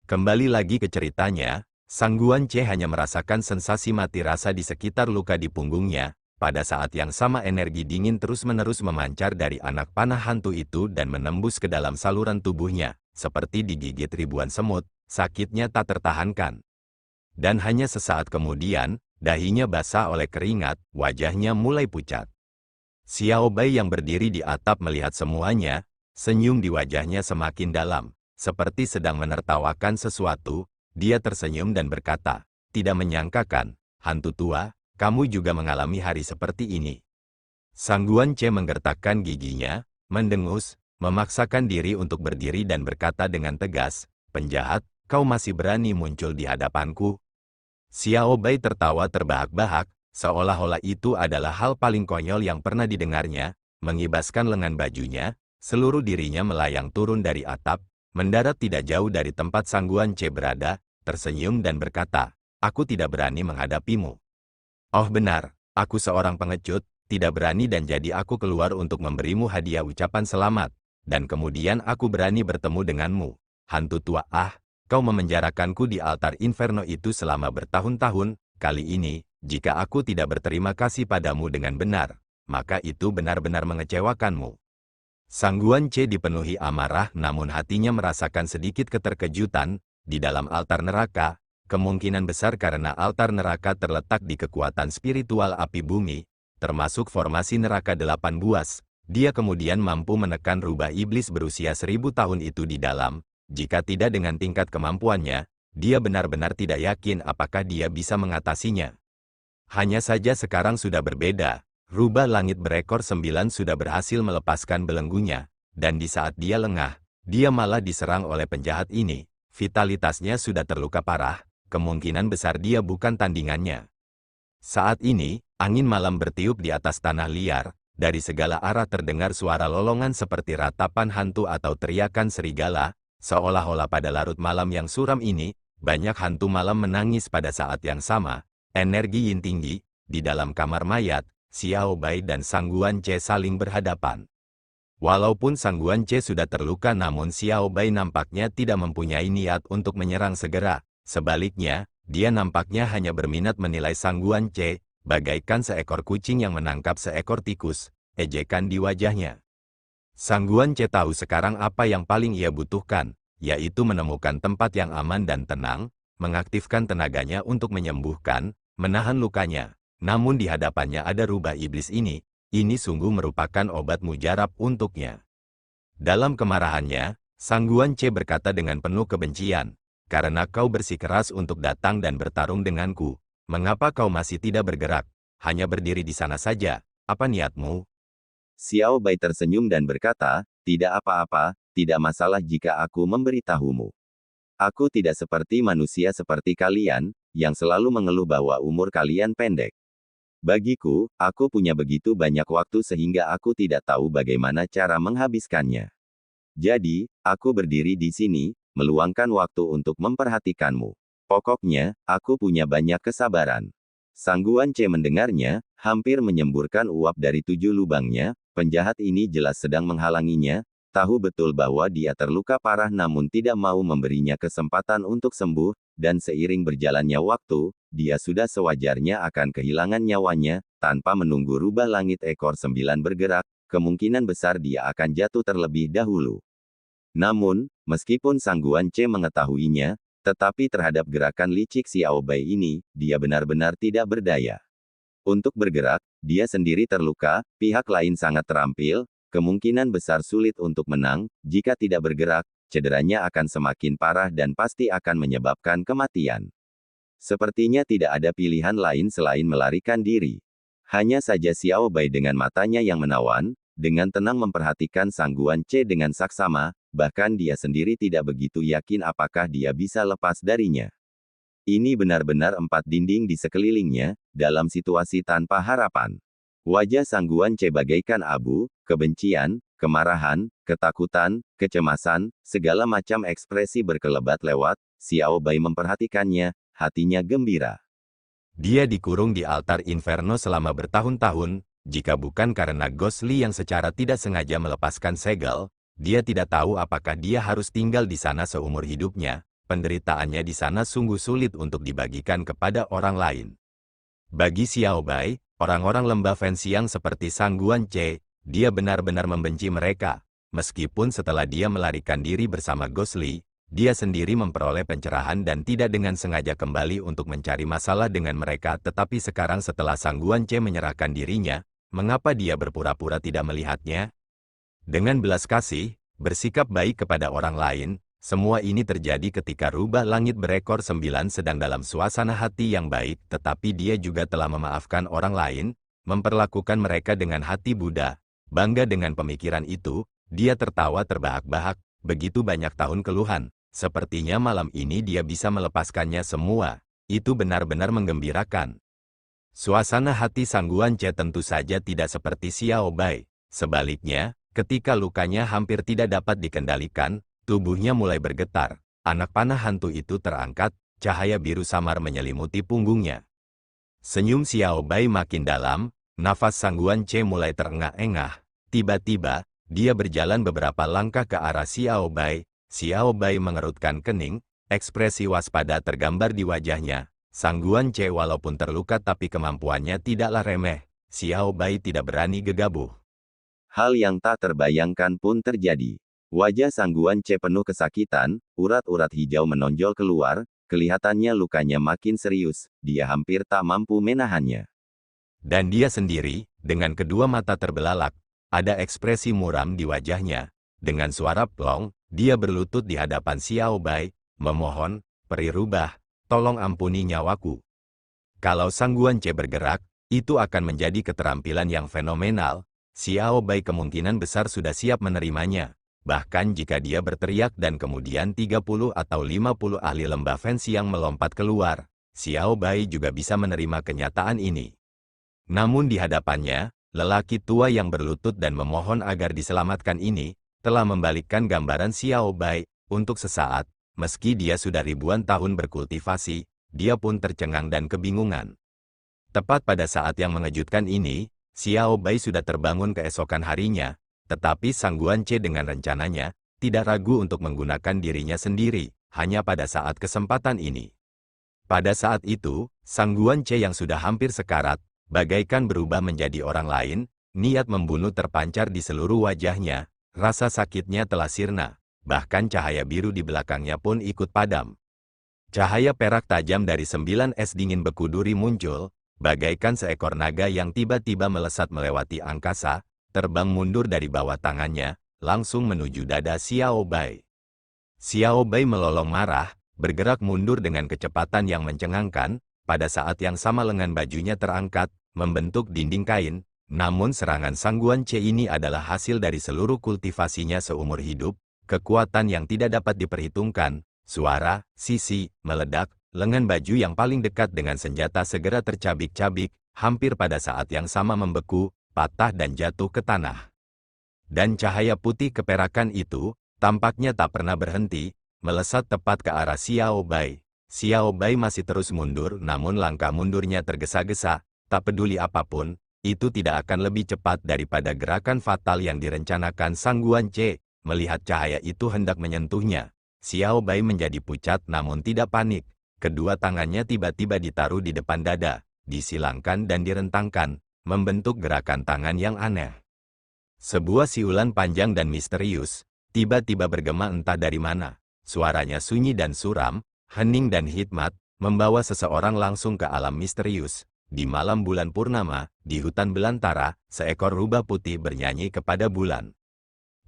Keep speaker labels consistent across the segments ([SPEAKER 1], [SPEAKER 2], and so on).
[SPEAKER 1] Kembali lagi ke ceritanya, Sang Guanche hanya merasakan sensasi mati rasa di sekitar luka di punggungnya. Pada saat yang sama energi dingin terus-menerus memancar dari anak panah hantu itu dan menembus ke dalam saluran tubuhnya. Seperti digigit ribuan semut, sakitnya tak tertahankan. Dan hanya sesaat kemudian, dahinya basah oleh keringat, wajahnya mulai pucat. Xiao Bai yang berdiri di atap melihat semuanya, senyum di wajahnya semakin dalam. Seperti sedang menertawakan sesuatu, dia tersenyum dan berkata, "Tidak menyangkakan, hantu tua, kamu juga mengalami hari seperti ini." Sang Guanche menggertakkan giginya, mendengus, memaksakan diri untuk berdiri dan berkata dengan tegas, "Penjahat, kau masih berani muncul di hadapanku?" Xiao Bai tertawa terbahak-bahak, seolah-olah itu adalah hal paling konyol yang pernah didengarnya, mengibaskan lengan bajunya, seluruh dirinya melayang turun dari atap, mendarat tidak jauh dari tempat Sang Guanche berada, tersenyum dan berkata, "Aku tidak berani menghadapimu." "Oh benar, aku seorang pengecut, tidak berani dan jadi aku keluar untuk memberimu hadiah ucapan selamat, dan kemudian aku berani bertemu denganmu. Hantu tua kau memenjarakanku di altar inferno itu selama bertahun-tahun, kali ini, jika aku tidak berterima kasih padamu dengan benar, maka itu benar-benar mengecewakanmu." Sang Guanche dipenuhi amarah namun hatinya merasakan sedikit keterkejutan. Di dalam altar neraka, kemungkinan besar karena altar neraka terletak di kekuatan spiritual api bumi, termasuk formasi neraka 8 buas, dia kemudian mampu menekan rubah iblis berusia 1000 tahun itu di dalam. Jika tidak dengan tingkat kemampuannya, dia benar-benar tidak yakin apakah dia bisa mengatasinya. Hanya saja sekarang sudah berbeda. Rubah langit berekor 9 sudah berhasil melepaskan belenggunya, dan di saat dia lengah, dia malah diserang oleh penjahat ini. Vitalitasnya sudah terluka parah, kemungkinan besar dia bukan tandingannya. Saat ini, angin malam bertiup di atas tanah liar, dari segala arah terdengar suara lolongan seperti ratapan hantu atau teriakan serigala, seolah-olah pada larut malam yang suram ini, banyak hantu malam menangis pada saat yang sama. Energi yin tinggi, di dalam kamar mayat, Xiao Bai dan Sang Guanche saling berhadapan. Walaupun Sang Guanche sudah terluka namun Xiao Bai nampaknya tidak mempunyai niat untuk menyerang segera. Sebaliknya, dia nampaknya hanya berminat menilai Sang Guanche, bagaikan seekor kucing yang menangkap seekor tikus, ejekan di wajahnya. Sang Guanche tahu sekarang apa yang paling ia butuhkan, yaitu menemukan tempat yang aman dan tenang, mengaktifkan tenaganya untuk menyembuhkan, menahan lukanya. Namun di hadapannya ada rubah iblis ini sungguh merupakan obat mujarab untuknya. Dalam kemarahannya, Sang Guanche berkata dengan penuh kebencian, "Karena kau bersikeras untuk datang dan bertarung denganku, mengapa kau masih tidak bergerak, hanya berdiri di sana saja, apa niatmu?"
[SPEAKER 2] Xiao Bai tersenyum dan berkata, "Tidak apa-apa, tidak masalah jika aku memberitahumu. Aku tidak seperti manusia seperti kalian, yang selalu mengeluh bahwa umur kalian pendek. Bagiku, aku punya begitu banyak waktu sehingga aku tidak tahu bagaimana cara menghabiskannya. Jadi, aku berdiri di sini, meluangkan waktu untuk memperhatikanmu. Pokoknya, aku punya banyak kesabaran." Sang Guanche mendengarnya, hampir menyemburkan uap dari 7 lubangnya. Penjahat ini jelas sedang menghalanginya, tahu betul bahwa dia terluka parah namun tidak mau memberinya kesempatan untuk sembuh, dan seiring berjalannya waktu, dia sudah sewajarnya akan kehilangan nyawanya. Tanpa menunggu rubah langit ekor 9 bergerak, kemungkinan besar dia akan jatuh terlebih dahulu. Namun, meskipun Sang Guanche mengetahuinya, tetapi terhadap gerakan licik Xiao Bai ini, dia benar-benar tidak berdaya. Untuk bergerak, dia sendiri terluka, pihak lain sangat terampil, kemungkinan besar sulit untuk menang. Jika tidak bergerak, cederanya akan semakin parah dan pasti akan menyebabkan kematian. Sepertinya tidak ada pilihan lain selain melarikan diri. Hanya saja Xiao Bai dengan matanya yang menawan, dengan tenang memperhatikan Sang Guanche dengan saksama, bahkan dia sendiri tidak begitu yakin apakah dia bisa lepas darinya. Ini benar-benar 4 dinding di sekelilingnya, dalam situasi tanpa harapan. Wajah Sang Guanche bagaikan abu, kebencian, kemarahan, ketakutan, kecemasan, segala macam ekspresi berkelebat lewat. Xiao Bai memperhatikannya, hatinya gembira.
[SPEAKER 1] Dia dikurung di altar inferno selama bertahun-tahun, jika bukan karena Ghostly yang secara tidak sengaja melepaskan segel, dia tidak tahu apakah dia harus tinggal di sana seumur hidupnya. penderitaannya di sana sungguh sulit untuk dibagikan kepada orang lain. Bagi Xiao Bai, orang-orang lembah Fenxiang seperti Sang Guanche, dia benar-benar membenci mereka. Meskipun setelah dia melarikan diri bersama Gosli, dia sendiri memperoleh pencerahan dan tidak dengan sengaja kembali untuk mencari masalah dengan mereka, tetapi sekarang setelah Sang Guanche menyerahkan dirinya, mengapa dia berpura-pura tidak melihatnya? Dengan belas kasih, bersikap baik kepada orang lain, semua ini terjadi ketika rubah langit berekor 9 sedang dalam suasana hati yang baik, tetapi dia juga telah memaafkan orang lain, memperlakukan mereka dengan hati Buddha. Bangga dengan pemikiran itu, dia tertawa terbahak-bahak, begitu banyak tahun keluhan. Sepertinya malam ini dia bisa melepaskannya semua. Itu benar-benar menggembirakan. Suasana hati Sang Guanche tentu saja tidak seperti Xiao Bai. Sebaliknya, ketika lukanya hampir tidak dapat dikendalikan, tubuhnya mulai bergetar. Anak panah hantu itu terangkat, cahaya biru samar menyelimuti punggungnya. Senyum Xiao Bai makin dalam, nafas Sang Guanche mulai terengah-engah. Tiba-tiba, dia berjalan beberapa langkah ke arah Xiao Bai. Xiao Bai mengerutkan kening, ekspresi waspada tergambar di wajahnya. Sang Guanche walaupun terluka tapi kemampuannya tidaklah remeh. Xiao Bai tidak berani gegabah.
[SPEAKER 2] Hal yang tak terbayangkan pun terjadi. Wajah Sang Guanche penuh kesakitan, urat-urat hijau menonjol keluar, kelihatannya lukanya makin serius, dia hampir tak mampu menahannya.
[SPEAKER 1] Dan dia sendiri, dengan kedua mata terbelalak, ada ekspresi muram di wajahnya. Dengan suara plong, dia berlutut di hadapan Xiao Bai, memohon, "Peri rubah, tolong ampuni nyawaku." Kalau Sang Guanche bergerak, itu akan menjadi keterampilan yang fenomenal. Xiao Bai kemungkinan besar sudah siap menerimanya. Bahkan jika dia berteriak dan kemudian 30 atau 50 ahli lembah Fenxiang melompat keluar, Xiao Bai juga bisa menerima kenyataan ini. Namun di hadapannya, lelaki tua yang berlutut dan memohon agar diselamatkan ini, telah membalikkan gambaran Xiao Bai. Untuk sesaat, meski dia sudah ribuan tahun berkultivasi, dia pun tercengang dan kebingungan. Tepat pada saat yang mengejutkan ini, Xiao Bai sudah terbangun keesokan harinya, tetapi Sang Guanche dengan rencananya, tidak ragu untuk menggunakan dirinya sendiri, hanya pada saat kesempatan ini. Pada saat itu, Sang Guanche yang sudah hampir sekarat, bagaikan berubah menjadi orang lain, niat membunuh terpancar di seluruh wajahnya. Rasa sakitnya telah sirna, bahkan cahaya biru di belakangnya pun ikut padam. Cahaya perak tajam dari 9 es dingin beku duri muncul, bagaikan seekor naga yang tiba-tiba melesat melewati angkasa, terbang mundur dari bawah tangannya, langsung menuju dada Xiao Bai. Xiao Bai melolong marah, bergerak mundur dengan kecepatan yang mencengangkan, pada saat yang sama lengan bajunya terangkat, membentuk dinding kain. Namun serangan Sang Guanche ini adalah hasil dari seluruh kultivasinya seumur hidup, kekuatan yang tidak dapat diperhitungkan. Suara, sisi, meledak, lengan baju yang paling dekat dengan senjata segera tercabik-cabik, hampir pada saat yang sama membeku, patah dan jatuh ke tanah. Dan cahaya putih keperakan itu, tampaknya tak pernah berhenti, melesat tepat ke arah Xiao Bai. Xiao Bai masih terus mundur, namun langkah mundurnya tergesa-gesa, tak peduli apapun. Itu tidak akan lebih cepat daripada gerakan fatal yang direncanakan Sang Guanche. Melihat cahaya itu hendak menyentuhnya, Xiao Bai menjadi pucat namun tidak panik. Kedua tangannya tiba-tiba ditaruh di depan dada, disilangkan dan direntangkan, membentuk gerakan tangan yang aneh. Sebuah siulan panjang dan misterius, tiba-tiba bergema entah dari mana. Suaranya sunyi dan suram, hening dan hikmat, membawa seseorang langsung ke alam misterius. Di malam bulan purnama, di hutan belantara, seekor rubah putih bernyanyi kepada bulan.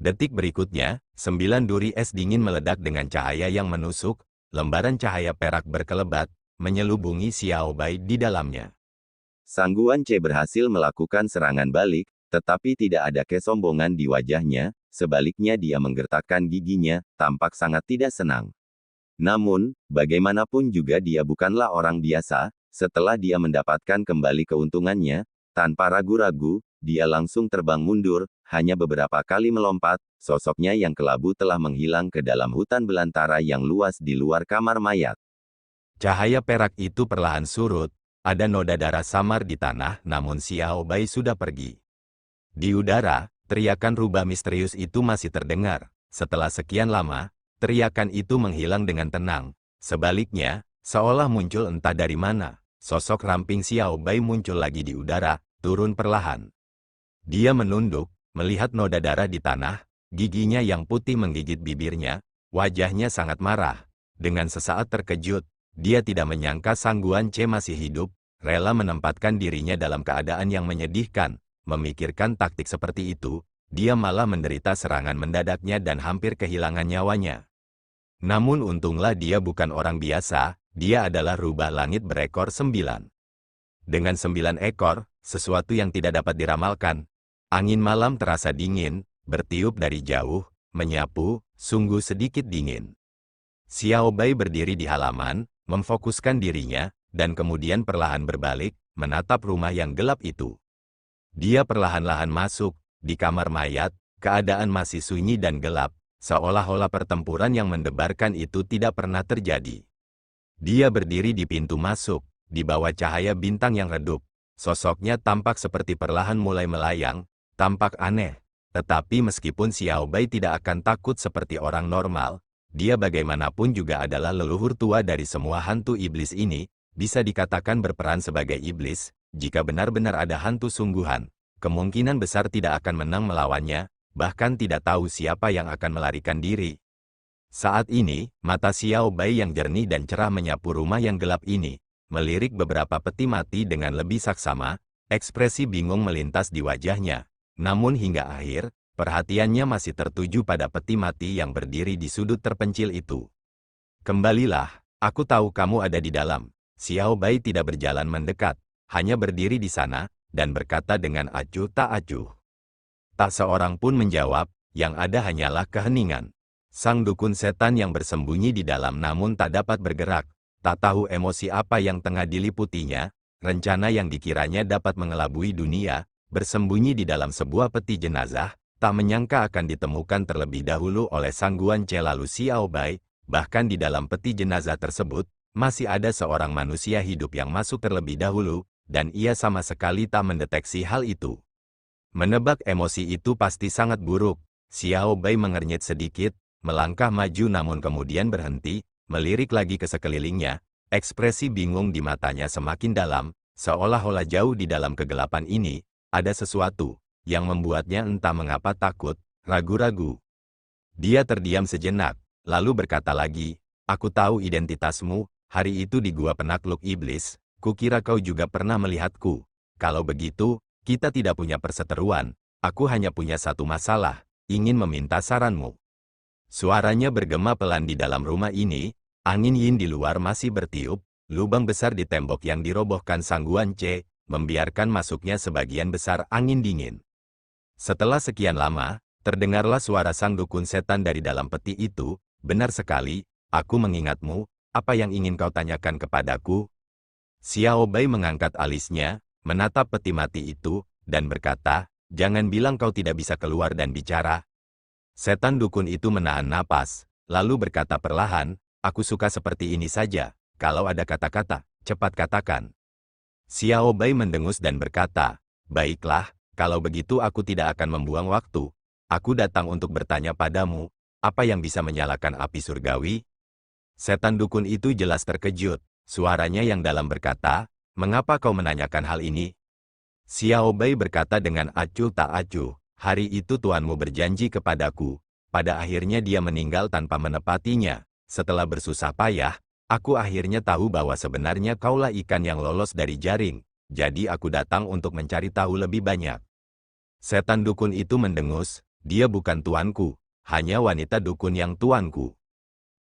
[SPEAKER 1] Detik berikutnya, 9 duri es dingin meledak dengan cahaya yang menusuk, lembaran cahaya perak berkelebat, menyelubungi Xiao Bai di dalamnya.
[SPEAKER 2] Sang Guanche berhasil melakukan serangan balik, tetapi tidak ada kesombongan di wajahnya, sebaliknya dia menggertakkan giginya, tampak sangat tidak senang. Namun, bagaimanapun juga dia bukanlah orang biasa. Setelah dia mendapatkan kembali keuntungannya, tanpa ragu-ragu, dia langsung terbang mundur, hanya beberapa kali melompat, sosoknya yang kelabu telah menghilang ke dalam hutan belantara yang luas di luar kamar mayat.
[SPEAKER 1] Cahaya perak itu perlahan surut, ada noda darah samar di tanah, namun Xiao Bai sudah pergi. Di udara, teriakan rubah misterius itu masih terdengar. Setelah sekian lama, Teriakan itu menghilang dengan tenang. Sebaliknya, seolah muncul entah dari mana, sosok ramping Xiao Bai muncul lagi di udara, turun perlahan. Dia menunduk, melihat noda darah di tanah, giginya yang putih menggigit bibirnya, wajahnya sangat marah. Dengan sesaat terkejut, dia tidak menyangka Sang Guanche masih hidup, rela menempatkan dirinya dalam keadaan yang menyedihkan. Memikirkan taktik seperti itu, dia malah menderita serangan mendadaknya dan hampir kehilangan nyawanya. Namun untunglah dia bukan orang biasa, dia adalah rubah langit berekor 9. Dengan 9 ekor, sesuatu yang tidak dapat diramalkan. Angin malam terasa dingin, bertiup dari jauh, menyapu, sungguh sedikit dingin. Xiao Bai berdiri di halaman, memfokuskan dirinya, dan kemudian perlahan berbalik, menatap rumah yang gelap itu. Dia perlahan-lahan masuk, di kamar mayat, keadaan masih sunyi dan gelap, seolah-olah pertempuran yang mendebarkan itu tidak pernah terjadi. Dia berdiri di pintu masuk, di bawah cahaya bintang yang redup. Sosoknya tampak seperti perlahan mulai melayang, tampak aneh. Tetapi meskipun Xiao Bai tidak akan takut seperti orang normal, dia bagaimanapun juga adalah leluhur tua dari semua hantu iblis ini, bisa dikatakan berperan sebagai iblis. Jika benar-benar ada hantu sungguhan, kemungkinan besar tidak akan menang melawannya, bahkan tidak tahu siapa yang akan melarikan diri. Saat ini, mata Xiao Bai yang jernih dan cerah menyapu rumah yang gelap ini, melirik beberapa peti mati dengan lebih saksama, ekspresi bingung melintas di wajahnya. Namun hingga akhir, perhatiannya masih tertuju pada peti mati yang berdiri di sudut terpencil itu. Kembalilah, aku tahu kamu ada di dalam. Xiao Bai tidak berjalan mendekat, hanya berdiri di sana, dan berkata dengan acuh tak acuh. Tak seorang pun menjawab, yang ada hanyalah keheningan. Sang dukun setan yang bersembunyi di dalam namun tak dapat bergerak, tak tahu emosi apa yang tengah diliputinya, rencana yang dikiranya dapat mengelabui dunia, bersembunyi di dalam sebuah peti jenazah, tak menyangka akan ditemukan terlebih dahulu oleh Sang Guanche lalu Xiao Bai, bahkan di dalam peti jenazah tersebut, masih ada seorang manusia hidup yang masuk terlebih dahulu, dan ia sama sekali tak mendeteksi hal itu. Menebak emosi itu pasti sangat buruk. Xiao Bai mengernyit sedikit, melangkah maju namun kemudian berhenti, melirik lagi ke sekelilingnya, ekspresi bingung di matanya semakin dalam, seolah-olah jauh di dalam kegelapan ini, ada sesuatu yang membuatnya entah mengapa takut, ragu-ragu. Dia terdiam sejenak, lalu berkata lagi, aku tahu identitasmu, hari itu di gua penakluk iblis, kukira kau juga pernah melihatku. Kalau begitu, kita tidak punya perseteruan, aku hanya punya satu masalah, ingin meminta saranmu. Suaranya bergema pelan di dalam rumah ini, angin yin di luar masih bertiup, lubang besar di tembok yang dirobohkan Sang Guanche, membiarkan masuknya sebagian besar angin dingin. Setelah sekian lama, terdengarlah suara sang dukun setan dari dalam peti itu, benar sekali, aku mengingatmu, apa yang ingin kau tanyakan kepadaku? Xiao Bai mengangkat alisnya, menatap peti mati itu, dan berkata, jangan bilang kau tidak bisa keluar dan bicara. Setan dukun itu menahan napas, lalu berkata perlahan, aku suka seperti ini saja, kalau ada kata-kata, cepat katakan. Xiao Bai mendengus dan berkata, baiklah, kalau begitu aku tidak akan membuang waktu. Aku datang untuk bertanya padamu, apa yang bisa menyalakan api surgawi? Setan dukun itu jelas terkejut, suaranya yang dalam berkata, mengapa kau menanyakan hal ini? Xiao Bai berkata dengan acuh tak acuh, hari itu tuanmu berjanji kepadaku, pada akhirnya dia meninggal tanpa menepatinya. Setelah bersusah payah, aku akhirnya tahu bahwa sebenarnya kaulah ikan yang lolos dari jaring, jadi aku datang untuk mencari tahu lebih banyak. Setan dukun itu mendengus, dia bukan tuanku, hanya wanita dukun yang tuanku.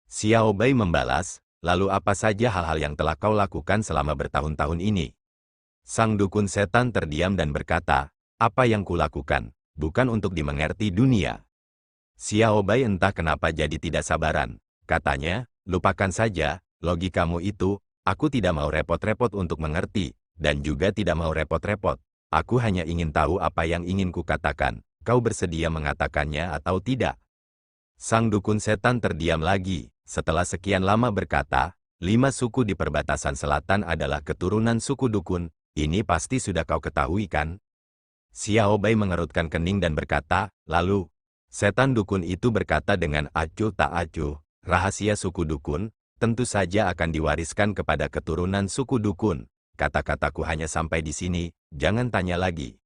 [SPEAKER 1] Xiao Bai membalas, lalu apa saja hal-hal yang telah kau lakukan selama bertahun-tahun ini? Sang dukun setan terdiam dan berkata, apa yang kulakukan, bukan untuk dimengerti dunia. Xiao Bai entah kenapa jadi tidak sabaran. Katanya, lupakan saja, logikamu itu, aku tidak mau repot-repot untuk mengerti, dan juga tidak mau repot-repot. Aku hanya ingin tahu apa yang ingin kukatakan, kau bersedia mengatakannya atau tidak? Sang dukun setan terdiam lagi, setelah sekian lama berkata, 5 suku di perbatasan selatan adalah keturunan suku dukun, ini pasti sudah kau ketahui kan? Xiao Bai mengerutkan kening dan berkata, lalu, setan dukun itu berkata dengan acuh tak acuh, Rahasia suku dukun, tentu saja akan diwariskan kepada keturunan suku dukun. Kata-kataku hanya sampai di sini, jangan tanya lagi.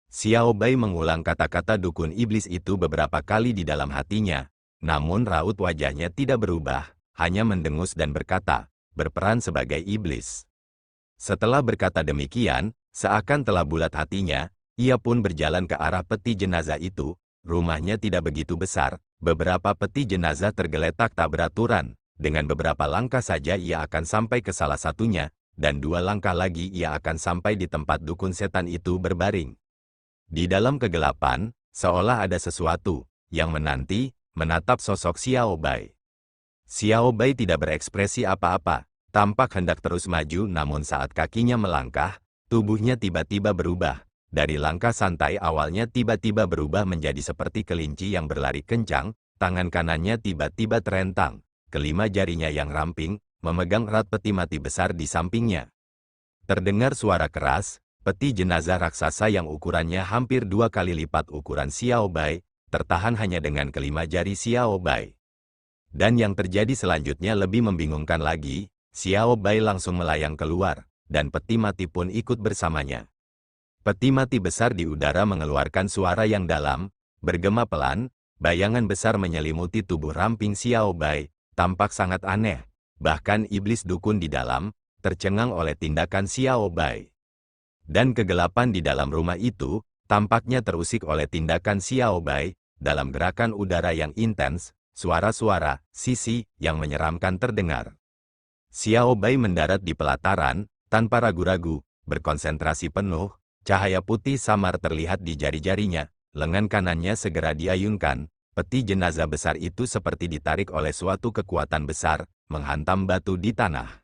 [SPEAKER 1] Xiao Bai mengulang kata-kata dukun iblis itu beberapa kali di dalam hatinya, namun raut wajahnya tidak berubah, hanya mendengus dan berkata, berperan sebagai iblis. Setelah berkata demikian, seakan telah bulat hatinya, ia pun berjalan ke arah peti jenazah itu. Rumahnya tidak begitu besar, beberapa peti jenazah tergeletak tak beraturan. Dengan beberapa langkah saja ia akan sampai ke salah satunya, dan 2 langkah lagi ia akan sampai di tempat dukun setan itu berbaring. Di dalam kegelapan, seolah ada sesuatu yang menatap sosok Xiao Bai. Xiao Bai tidak berekspresi apa-apa, tampak hendak terus maju, namun saat kakinya melangkah, tubuhnya tiba-tiba berubah. Dari langkah santai awalnya tiba-tiba berubah menjadi seperti kelinci yang berlari kencang, tangan kanannya tiba-tiba terentang, kelima jarinya yang ramping, memegang erat peti mati besar di sampingnya. Terdengar suara keras, peti jenazah raksasa yang ukurannya hampir 2 kali lipat ukuran Xiao Bai, tertahan hanya dengan kelima jari Xiao Bai. Dan yang terjadi selanjutnya lebih membingungkan lagi, Xiao Bai langsung melayang keluar, dan peti mati pun ikut bersamanya. Peti mati besar di udara mengeluarkan suara yang dalam, bergema pelan, bayangan besar menyelimuti tubuh ramping Xiao Bai, tampak sangat aneh. Bahkan iblis dukun di dalam, tercengang oleh tindakan Xiao Bai. Dan kegelapan di dalam rumah itu, tampaknya terusik oleh tindakan Xiao Bai. Dalam gerakan udara yang intens, suara-suara, sisi, yang menyeramkan terdengar. Xiao Bai mendarat di pelataran, tanpa ragu-ragu, berkonsentrasi penuh, cahaya putih samar terlihat di jari-jarinya, lengan kanannya segera diayunkan, peti jenazah besar itu seperti ditarik oleh suatu kekuatan besar, menghantam batu di tanah.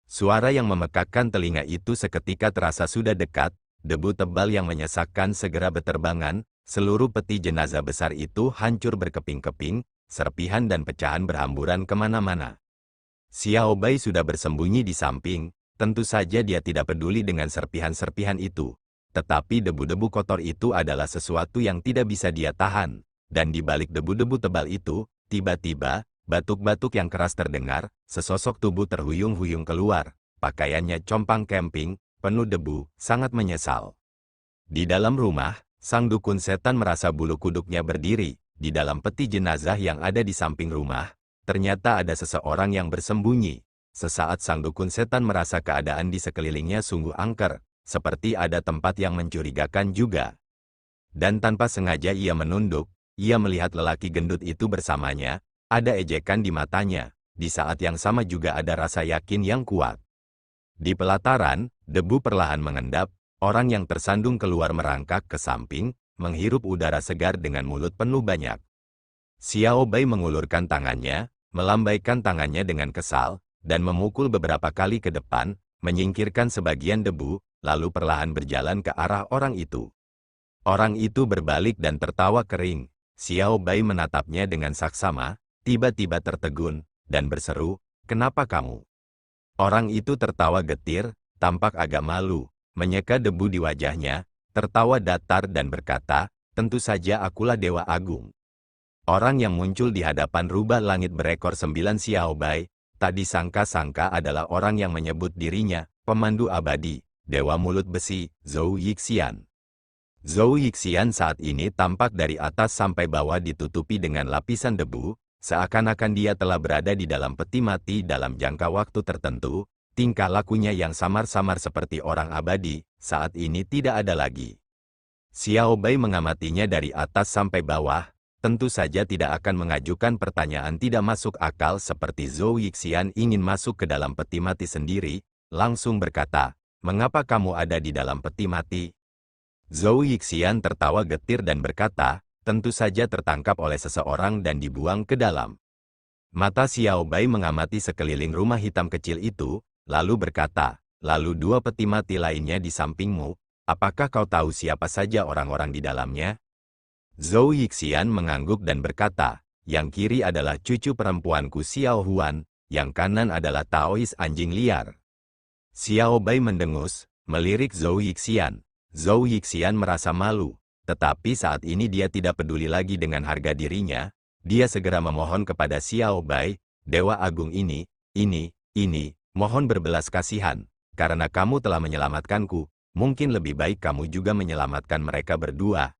[SPEAKER 1] Suara yang memekakkan telinga itu seketika terasa sudah dekat, debu tebal yang menyesakkan segera beterbangan, seluruh peti jenazah besar itu hancur berkeping-keping, serpihan dan pecahan berhamburan kemana-mana. Xiao Bai sudah bersembunyi di samping, tentu saja dia tidak peduli dengan serpihan-serpihan itu. Tetapi debu-debu kotor itu adalah sesuatu yang tidak bisa dia tahan, dan di balik debu-debu tebal itu, tiba-tiba, batuk-batuk yang keras terdengar, sesosok tubuh terhuyung-huyung keluar, pakaiannya compang camping, penuh debu, sangat menyesal. Di dalam rumah, sang dukun setan merasa bulu kuduknya berdiri, di dalam peti jenazah yang ada di samping rumah, ternyata ada seseorang yang bersembunyi. Sesaat sang dukun setan merasa keadaan di sekelilingnya sungguh angker, seperti ada tempat yang mencurigakan juga. Dan tanpa sengaja ia menunduk, ia melihat lelaki gendut itu bersamanya, ada ejekan di matanya, di saat yang sama juga ada rasa yakin yang kuat. Di pelataran, debu perlahan mengendap, orang yang tersandung keluar merangkak ke samping, menghirup udara segar dengan mulut penuh banyak. Xiao Bai mengulurkan tangannya, melambaikan tangannya dengan kesal, dan memukul beberapa kali ke depan, menyingkirkan sebagian debu, lalu perlahan berjalan ke arah orang itu. Orang itu berbalik dan tertawa kering. Xiao Bai menatapnya dengan saksama, tiba-tiba tertegun, dan berseru, "Kenapa kamu?" Orang itu tertawa getir, tampak agak malu, menyeka debu di wajahnya, tertawa datar dan berkata, "Tentu saja akulah Dewa Agung." Orang yang muncul di hadapan rubah langit berekor 9 Xiao Bai, tak disangka-sangka adalah orang yang menyebut dirinya, pemandu abadi, Dewa Mulut Besi, Zhou Yixian. Zhou Yixian saat ini tampak dari atas sampai bawah ditutupi dengan lapisan debu, seakan-akan dia telah berada di dalam peti mati dalam jangka waktu tertentu, tingkah lakunya yang samar-samar seperti orang abadi, saat ini tidak ada lagi. Xiao Bai mengamatinya dari atas sampai bawah, tentu saja tidak akan mengajukan pertanyaan tidak masuk akal seperti Zhou Yixian ingin masuk ke dalam peti mati sendiri, langsung berkata, "Mengapa kamu ada di dalam peti mati?" Zhou Yixian tertawa getir dan berkata, "Tentu saja tertangkap oleh seseorang dan dibuang ke dalam." Mata Xiao Bai mengamati sekeliling rumah hitam kecil itu, lalu berkata, "Lalu 2 peti mati lainnya di sampingmu, apakah kau tahu siapa saja orang-orang di dalamnya?" Zhou Yixian mengangguk dan berkata, "Yang kiri adalah cucu perempuanku Xiao Huan, yang kanan adalah Taois anjing liar." Xiao Bai mendengus, melirik Zhou Yixian. Zhou Yixian merasa malu, tetapi saat ini dia tidak peduli lagi dengan harga dirinya. Dia segera memohon kepada Xiao Bai, Dewa Agung ini, mohon berbelas kasihan, karena kamu telah menyelamatkanku, mungkin lebih baik kamu juga menyelamatkan mereka berdua.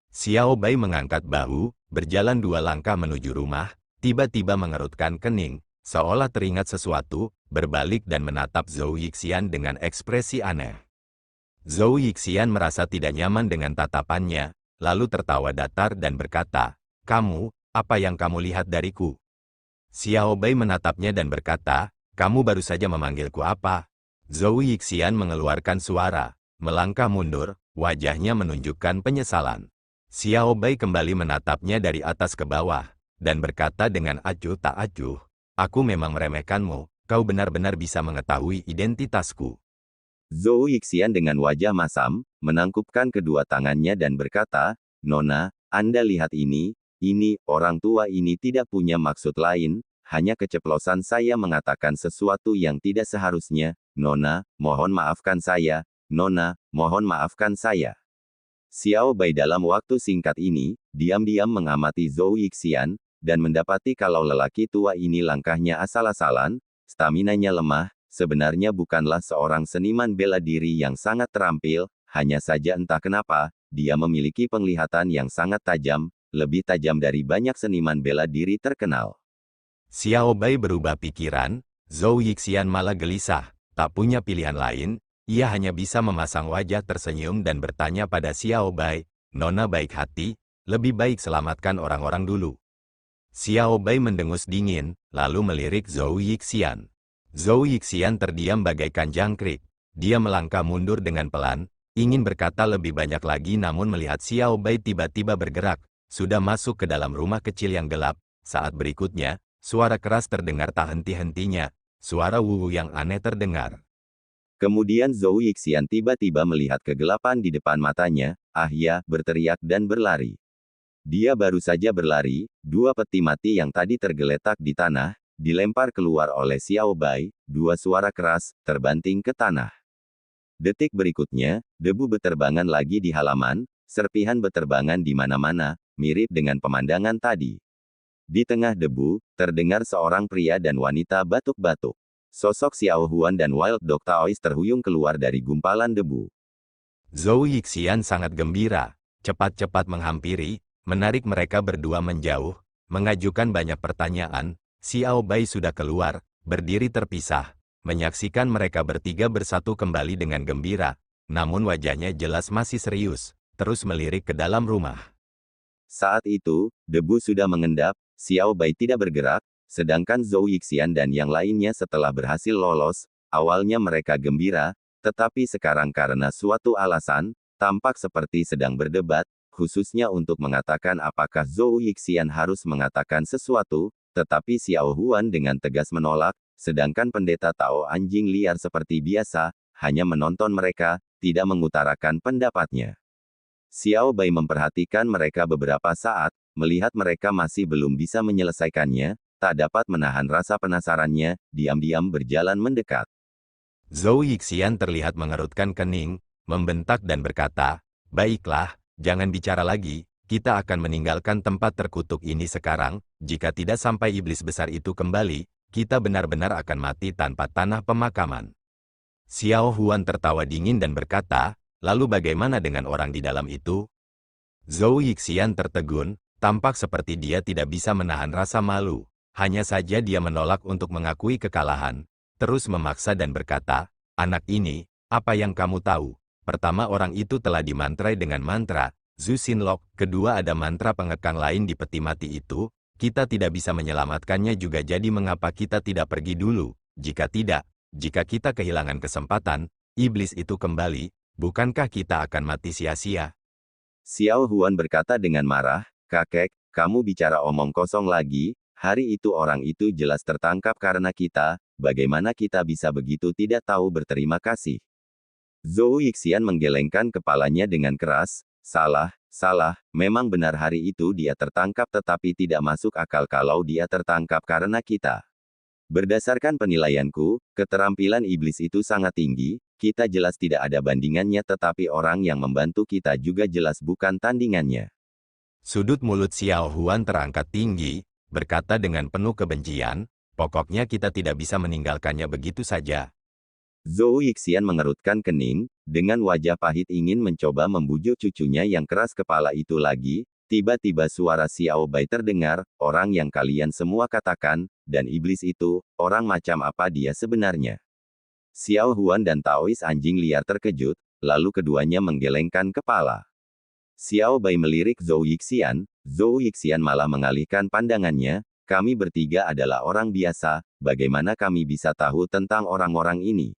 [SPEAKER 1] Xiao Bai mengangkat bahu, berjalan 2 langkah menuju rumah, tiba-tiba mengerutkan kening, seolah teringat sesuatu, berbalik dan menatap Zhou Yixian dengan ekspresi aneh. Zhou Yixian merasa tidak nyaman dengan tatapannya, lalu tertawa datar dan berkata, "Kamu, apa yang kamu lihat dariku?" Xiao Bai menatapnya dan berkata, "Kamu baru saja memanggilku apa?" Zhou Yixian mengeluarkan suara, melangkah mundur, wajahnya menunjukkan penyesalan. Xiao Bai kembali menatapnya dari atas ke bawah, dan berkata dengan acuh tak acuh, "Aku memang meremehkanmu, kau benar-benar bisa mengetahui identitasku."
[SPEAKER 2] Zhou Yixian dengan wajah masam, menangkupkan kedua tangannya dan berkata, "Nona, Anda lihat ini, orang tua ini tidak punya maksud lain, hanya keceplosan saya mengatakan sesuatu yang tidak seharusnya, Nona, mohon maafkan saya, Nona, mohon maafkan saya." Xiao Bai dalam waktu singkat ini, diam-diam mengamati Zhou Yixian, dan mendapati kalau lelaki tua ini langkahnya asal-asalan, staminanya lemah, sebenarnya bukanlah seorang seniman bela diri yang sangat terampil, hanya saja entah kenapa, dia memiliki penglihatan yang sangat tajam, lebih tajam dari banyak seniman bela diri terkenal.
[SPEAKER 1] Xiao Bai berubah pikiran, Zhou Yixian malah gelisah, tak punya pilihan lain, ia hanya bisa memasang wajah tersenyum dan bertanya pada Xiao Bai, "Nona baik hati, lebih baik selamatkan orang-orang dulu." Xiao Bai mendengus dingin, lalu melirik Zhou Yixian. Zhou Yixian terdiam bagaikan jangkrik. Dia melangkah mundur dengan pelan, ingin berkata lebih banyak lagi namun melihat Xiao Bai tiba-tiba bergerak, sudah masuk ke dalam rumah kecil yang gelap. Saat berikutnya, suara keras terdengar tak henti-hentinya, suara wuwu yang aneh terdengar.
[SPEAKER 2] Kemudian Zhou Yixian tiba-tiba melihat kegelapan di depan matanya, "Ah ya!" berteriak dan berlari. Dia baru saja berlari, 2 peti mati yang tadi tergeletak di tanah, dilempar keluar oleh Xiao Bai, 2 suara keras, terbanting ke tanah. Detik berikutnya, debu beterbangan lagi di halaman, serpihan beterbangan di mana-mana, mirip dengan pemandangan tadi. Di tengah debu, terdengar seorang pria dan wanita batuk-batuk. Sosok Xiao Huan dan Wild Dog Taois terhuyung keluar dari gumpalan debu.
[SPEAKER 1] Zhou Yixian sangat gembira, cepat-cepat menghampiri, menarik mereka berdua menjauh, mengajukan banyak pertanyaan. Xiao Bai sudah keluar, berdiri terpisah, menyaksikan mereka bertiga bersatu kembali dengan gembira, namun wajahnya jelas masih serius, terus melirik ke dalam rumah.
[SPEAKER 2] Saat itu, debu sudah mengendap, Xiao Bai tidak bergerak, sedangkan Zhou Yixian dan yang lainnya setelah berhasil lolos, awalnya mereka gembira, tetapi sekarang karena suatu alasan, tampak seperti sedang berdebat, khususnya untuk mengatakan apakah Zhou Yixian harus mengatakan sesuatu, tetapi Xiao Huan dengan tegas menolak, sedangkan pendeta Tao anjing liar seperti biasa, hanya menonton mereka, tidak mengutarakan pendapatnya. Xiao Bai memperhatikan mereka beberapa saat, melihat mereka masih belum bisa menyelesaikannya, tak dapat menahan rasa penasarannya, diam-diam berjalan mendekat.
[SPEAKER 1] Zhou Yixian terlihat mengerutkan kening, membentak dan berkata, "Baiklah, jangan bicara lagi, kita akan meninggalkan tempat terkutuk ini sekarang, jika tidak sampai iblis besar itu kembali, kita benar-benar akan mati tanpa tanah pemakaman." Xiao Huan tertawa dingin dan berkata, "Lalu bagaimana dengan orang di dalam itu?" Zhou Yixian tertegun, tampak seperti dia tidak bisa menahan rasa malu. Hanya saja dia menolak untuk mengakui kekalahan, terus memaksa dan berkata, "Anak ini, apa yang kamu tahu? Pertama orang itu telah dimantrai dengan mantra, Zhu Xinlok, kedua ada mantra pengekang lain di peti mati itu, kita tidak bisa menyelamatkannya juga jadi mengapa kita tidak pergi dulu, jika tidak, jika kita kehilangan kesempatan, iblis itu kembali, bukankah kita akan mati sia-sia?"
[SPEAKER 2] Xiao Huan berkata dengan marah, "Kakek, kamu bicara omong kosong lagi, hari itu orang itu jelas tertangkap karena kita, bagaimana kita bisa begitu tidak tahu berterima kasih?" Zhou Yixian menggelengkan kepalanya dengan keras, salah, memang benar hari itu dia tertangkap tetapi tidak masuk akal kalau dia tertangkap karena kita. Berdasarkan penilaianku, keterampilan iblis itu sangat tinggi, kita jelas tidak ada bandingannya tetapi orang yang membantu kita juga jelas bukan tandingannya.
[SPEAKER 1] Sudut mulut Xiao Huan terangkat tinggi, berkata dengan penuh kebencian, pokoknya kita tidak bisa meninggalkannya begitu saja.
[SPEAKER 2] Zhou Yixian mengerutkan kening, dengan wajah pahit ingin mencoba membujuk cucunya yang keras kepala itu lagi. Tiba-tiba suara Xiao Bai terdengar, orang yang kalian semua katakan, dan iblis itu, orang macam apa dia sebenarnya? Xiao Huan dan Taois anjing liar terkejut, lalu keduanya menggelengkan kepala. Xiao Bai melirik Zhou Yixian malah mengalihkan pandangannya, kami bertiga adalah orang biasa, bagaimana kami bisa tahu tentang orang-orang ini?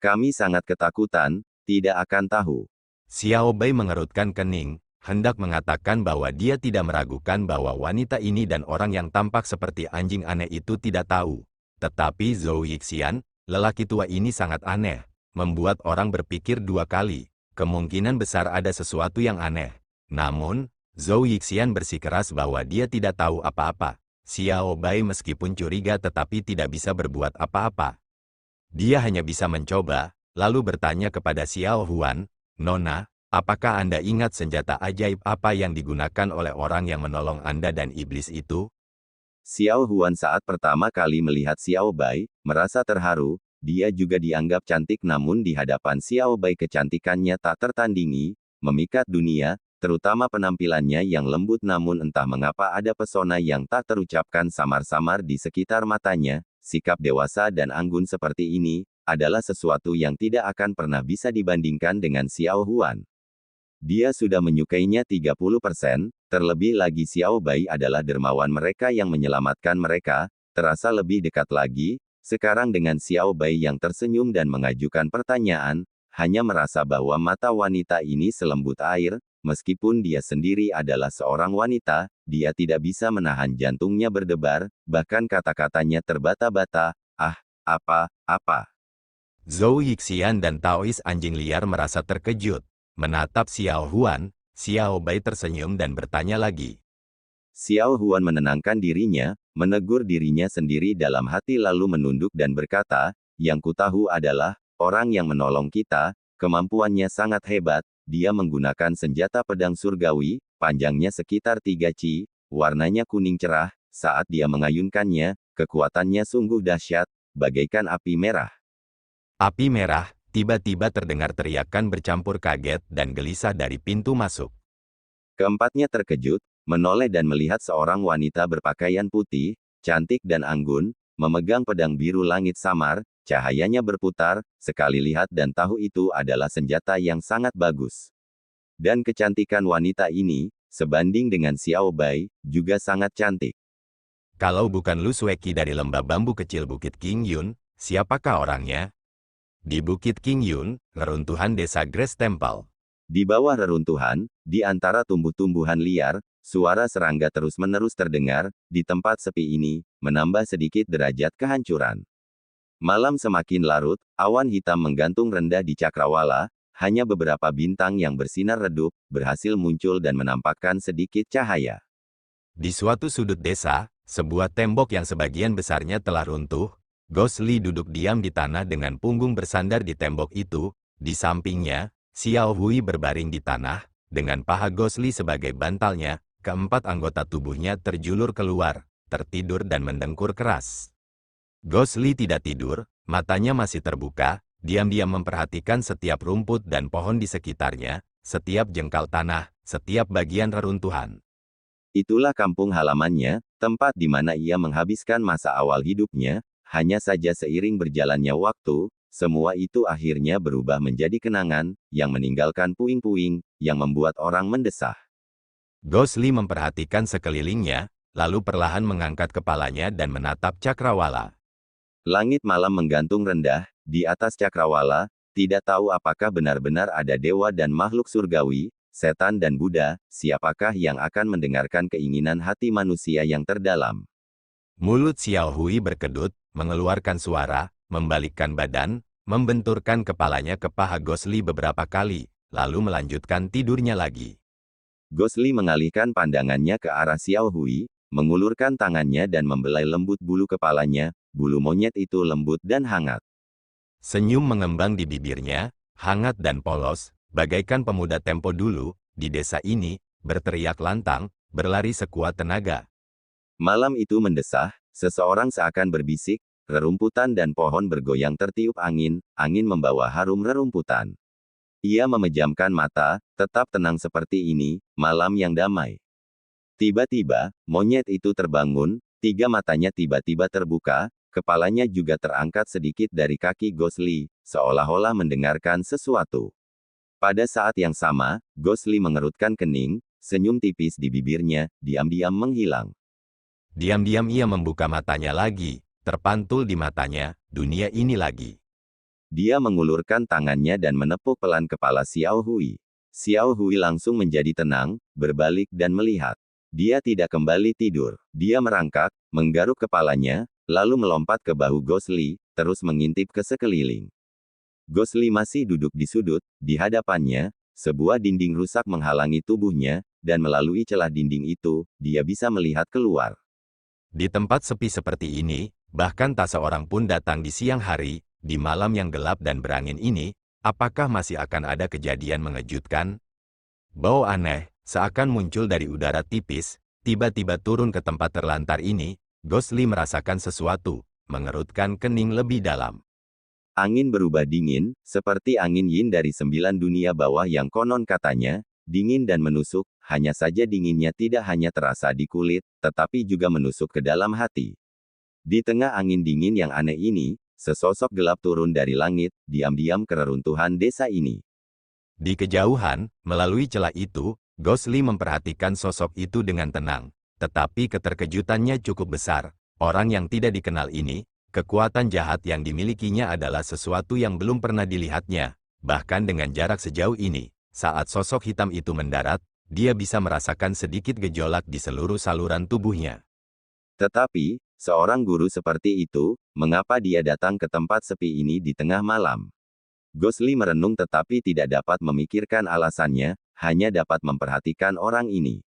[SPEAKER 2] Kami sangat ketakutan, tidak akan tahu.
[SPEAKER 1] Xiao Bai mengerutkan kening, hendak mengatakan bahwa dia tidak meragukan bahwa wanita ini dan orang yang tampak seperti anjing aneh itu tidak tahu. Tetapi Zhou Yixian, lelaki tua ini sangat aneh, membuat orang berpikir dua kali. Kemungkinan besar ada sesuatu yang aneh. Namun, Zhou Yixian bersikeras bahwa dia tidak tahu apa-apa. Xiao Bai meskipun curiga tetapi tidak bisa berbuat apa-apa. Dia hanya bisa mencoba, lalu bertanya kepada Xiao Huan, Nona, apakah Anda ingat senjata ajaib apa yang digunakan oleh orang yang menolong Anda dan iblis itu?
[SPEAKER 2] Xiao Huan saat pertama kali melihat Xiao Bai, merasa terharu, dia juga dianggap cantik namun di hadapan Xiao Bai kecantikannya tak tertandingi, memikat dunia, terutama penampilannya yang lembut namun entah mengapa ada pesona yang tak terucapkan samar-samar di sekitar matanya, sikap dewasa dan anggun seperti ini, adalah sesuatu yang tidak akan pernah bisa dibandingkan dengan Xiao Huan. Dia sudah menyukainya 30%, terlebih lagi Xiao Bai adalah dermawan mereka yang menyelamatkan mereka, terasa lebih dekat lagi, sekarang dengan Xiao Bai yang tersenyum dan mengajukan pertanyaan, hanya merasa bahwa mata wanita ini selembut air, meskipun dia sendiri adalah seorang wanita, dia tidak bisa menahan jantungnya berdebar, bahkan kata-katanya terbata-bata, apa.
[SPEAKER 1] Zhou Yixian dan Taois anjing liar merasa terkejut. Menatap Xiao Huan, Xiao Bai tersenyum dan bertanya lagi.
[SPEAKER 2] Xiao Huan menenangkan dirinya, menegur dirinya sendiri dalam hati lalu menunduk dan berkata, yang kutahu adalah, orang yang menolong kita, kemampuannya sangat hebat, dia menggunakan senjata pedang surgawi, panjangnya sekitar 3 ci, warnanya kuning cerah, saat dia mengayunkannya, kekuatannya sungguh dahsyat, bagaikan api merah.
[SPEAKER 1] Api merah, tiba-tiba terdengar teriakan bercampur kaget dan gelisah dari pintu masuk.
[SPEAKER 2] Keempatnya terkejut, menoleh dan melihat seorang wanita berpakaian putih, cantik dan anggun, memegang pedang biru langit samar, cahayanya berputar, sekali lihat dan tahu itu adalah senjata yang sangat bagus. Dan kecantikan wanita ini, sebanding dengan Xiao Bai, juga sangat cantik.
[SPEAKER 1] Kalau bukan Lu Sueki dari lembah bambu kecil Bukit Qingyun, siapakah orangnya? Di Bukit Qingyun, reruntuhan desa Grace Temple.
[SPEAKER 2] Di bawah reruntuhan, di antara tumbuh-tumbuhan liar, suara serangga terus-menerus terdengar, di tempat sepi ini, menambah sedikit derajat kehancuran. Malam semakin larut, awan hitam menggantung rendah di cakrawala, hanya beberapa bintang yang bersinar redup, berhasil muncul dan menampakkan sedikit cahaya.
[SPEAKER 1] Di suatu sudut desa, sebuah tembok yang sebagian besarnya telah runtuh, Ghost Li duduk diam di tanah dengan punggung bersandar di tembok itu, di sampingnya, Xiao Hui berbaring di tanah, dengan paha Ghost Li sebagai bantalnya, keempat anggota tubuhnya terjulur keluar, tertidur dan mendengkur keras. Ghost Li tidak tidur, matanya masih terbuka, diam-diam memperhatikan setiap rumput dan pohon di sekitarnya, setiap jengkal tanah, setiap bagian reruntuhan.
[SPEAKER 2] Itulah kampung halamannya, tempat di mana ia menghabiskan masa awal hidupnya, hanya saja seiring berjalannya waktu, semua itu akhirnya berubah menjadi kenangan, yang meninggalkan puing-puing, yang membuat orang mendesah.
[SPEAKER 1] Ghost Li memperhatikan sekelilingnya, lalu perlahan mengangkat kepalanya dan menatap cakrawala.
[SPEAKER 2] Langit malam menggantung rendah, di atas cakrawala, tidak tahu apakah benar-benar ada dewa dan makhluk surgawi, setan dan Buddha, siapakah yang akan mendengarkan keinginan hati manusia yang terdalam.
[SPEAKER 1] Mulut Xiao Hui berkedut, mengeluarkan suara, membalikkan badan, membenturkan kepalanya ke paha Ghost Li beberapa kali, lalu melanjutkan tidurnya lagi.
[SPEAKER 2] Ghost Li mengalihkan pandangannya ke arah Xiao Hui, mengulurkan tangannya dan membelai lembut bulu kepalanya, bulu monyet itu lembut dan hangat.
[SPEAKER 1] Senyum mengembang di bibirnya, hangat dan polos, bagaikan pemuda tempo dulu, di desa ini, berteriak lantang, berlari sekuat tenaga.
[SPEAKER 2] Malam itu mendesah, seseorang seakan berbisik, rerumputan dan pohon bergoyang tertiup angin, angin membawa harum rerumputan. Ia memejamkan mata, tetap tenang seperti ini, malam yang damai. Tiba-tiba, monyet itu terbangun, 3 matanya tiba-tiba terbuka, kepalanya juga terangkat sedikit dari kaki Ghostly, seolah-olah mendengarkan sesuatu. Pada saat yang sama, Ghostly mengerutkan kening, senyum tipis di bibirnya, diam-diam menghilang.
[SPEAKER 1] Diam-diam ia membuka matanya lagi, terpantul di matanya, dunia ini lagi.
[SPEAKER 2] Dia mengulurkan tangannya dan menepuk pelan kepala Xiao Hui. Xiao Hui langsung menjadi tenang, berbalik dan melihat. Dia tidak kembali tidur. Dia merangkak, menggaruk kepalanya, lalu melompat ke bahu Ghostly, terus mengintip ke sekeliling. Ghostly masih duduk di sudut, di hadapannya, sebuah dinding rusak menghalangi tubuhnya, dan melalui celah dinding itu, dia bisa melihat keluar.
[SPEAKER 1] Di tempat sepi seperti ini, bahkan tak seorang pun datang di siang hari, di malam yang gelap dan berangin ini, apakah masih akan ada kejadian mengejutkan? Bau aneh, seakan muncul dari udara tipis, tiba-tiba turun ke tempat terlantar ini. Ghostly merasakan sesuatu, mengerutkan kening lebih dalam.
[SPEAKER 2] Angin berubah dingin, seperti angin yin dari 9 dunia bawah yang konon katanya, dingin dan menusuk, hanya saja dinginnya tidak hanya terasa di kulit, tetapi juga menusuk ke dalam hati. Di tengah angin dingin yang aneh ini, sesosok gelap turun dari langit, diam-diam ke reruntuhan desa ini.
[SPEAKER 1] Di kejauhan, melalui celah itu, Ghostly memperhatikan sosok itu dengan tenang. Tetapi keterkejutannya cukup besar. Orang yang tidak dikenal ini, kekuatan jahat yang dimilikinya adalah sesuatu yang belum pernah dilihatnya. Bahkan dengan jarak sejauh ini, saat sosok hitam itu mendarat, dia bisa merasakan sedikit gejolak di seluruh saluran tubuhnya.
[SPEAKER 2] Tetapi, seorang guru seperti itu, mengapa dia datang ke tempat sepi ini di tengah malam? Ghostly merenung tetapi tidak dapat memikirkan alasannya, hanya dapat memperhatikan orang ini.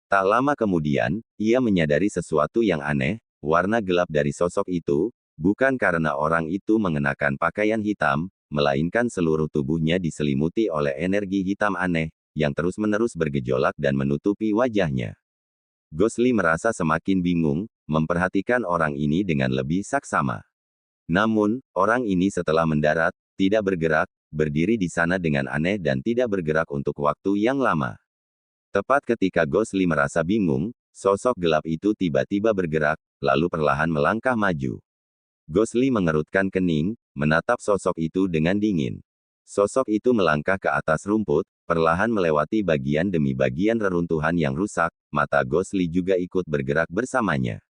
[SPEAKER 2] Tak lama kemudian, ia menyadari sesuatu yang aneh, warna gelap dari sosok itu, bukan karena orang itu mengenakan pakaian hitam, melainkan seluruh tubuhnya diselimuti oleh energi hitam aneh, yang terus-menerus bergejolak dan menutupi wajahnya. Ghostly merasa semakin bingung, memperhatikan orang ini dengan lebih saksama. Namun, orang ini setelah mendarat, tidak bergerak, berdiri di sana dengan aneh dan tidak bergerak untuk waktu yang lama. Tepat ketika Ghostly merasa bingung, sosok gelap itu tiba-tiba bergerak, lalu perlahan melangkah maju. Ghostly mengerutkan kening, menatap sosok itu dengan dingin. Sosok itu melangkah ke atas rumput, perlahan melewati bagian demi bagian reruntuhan yang rusak, mata Ghostly juga ikut bergerak bersamanya.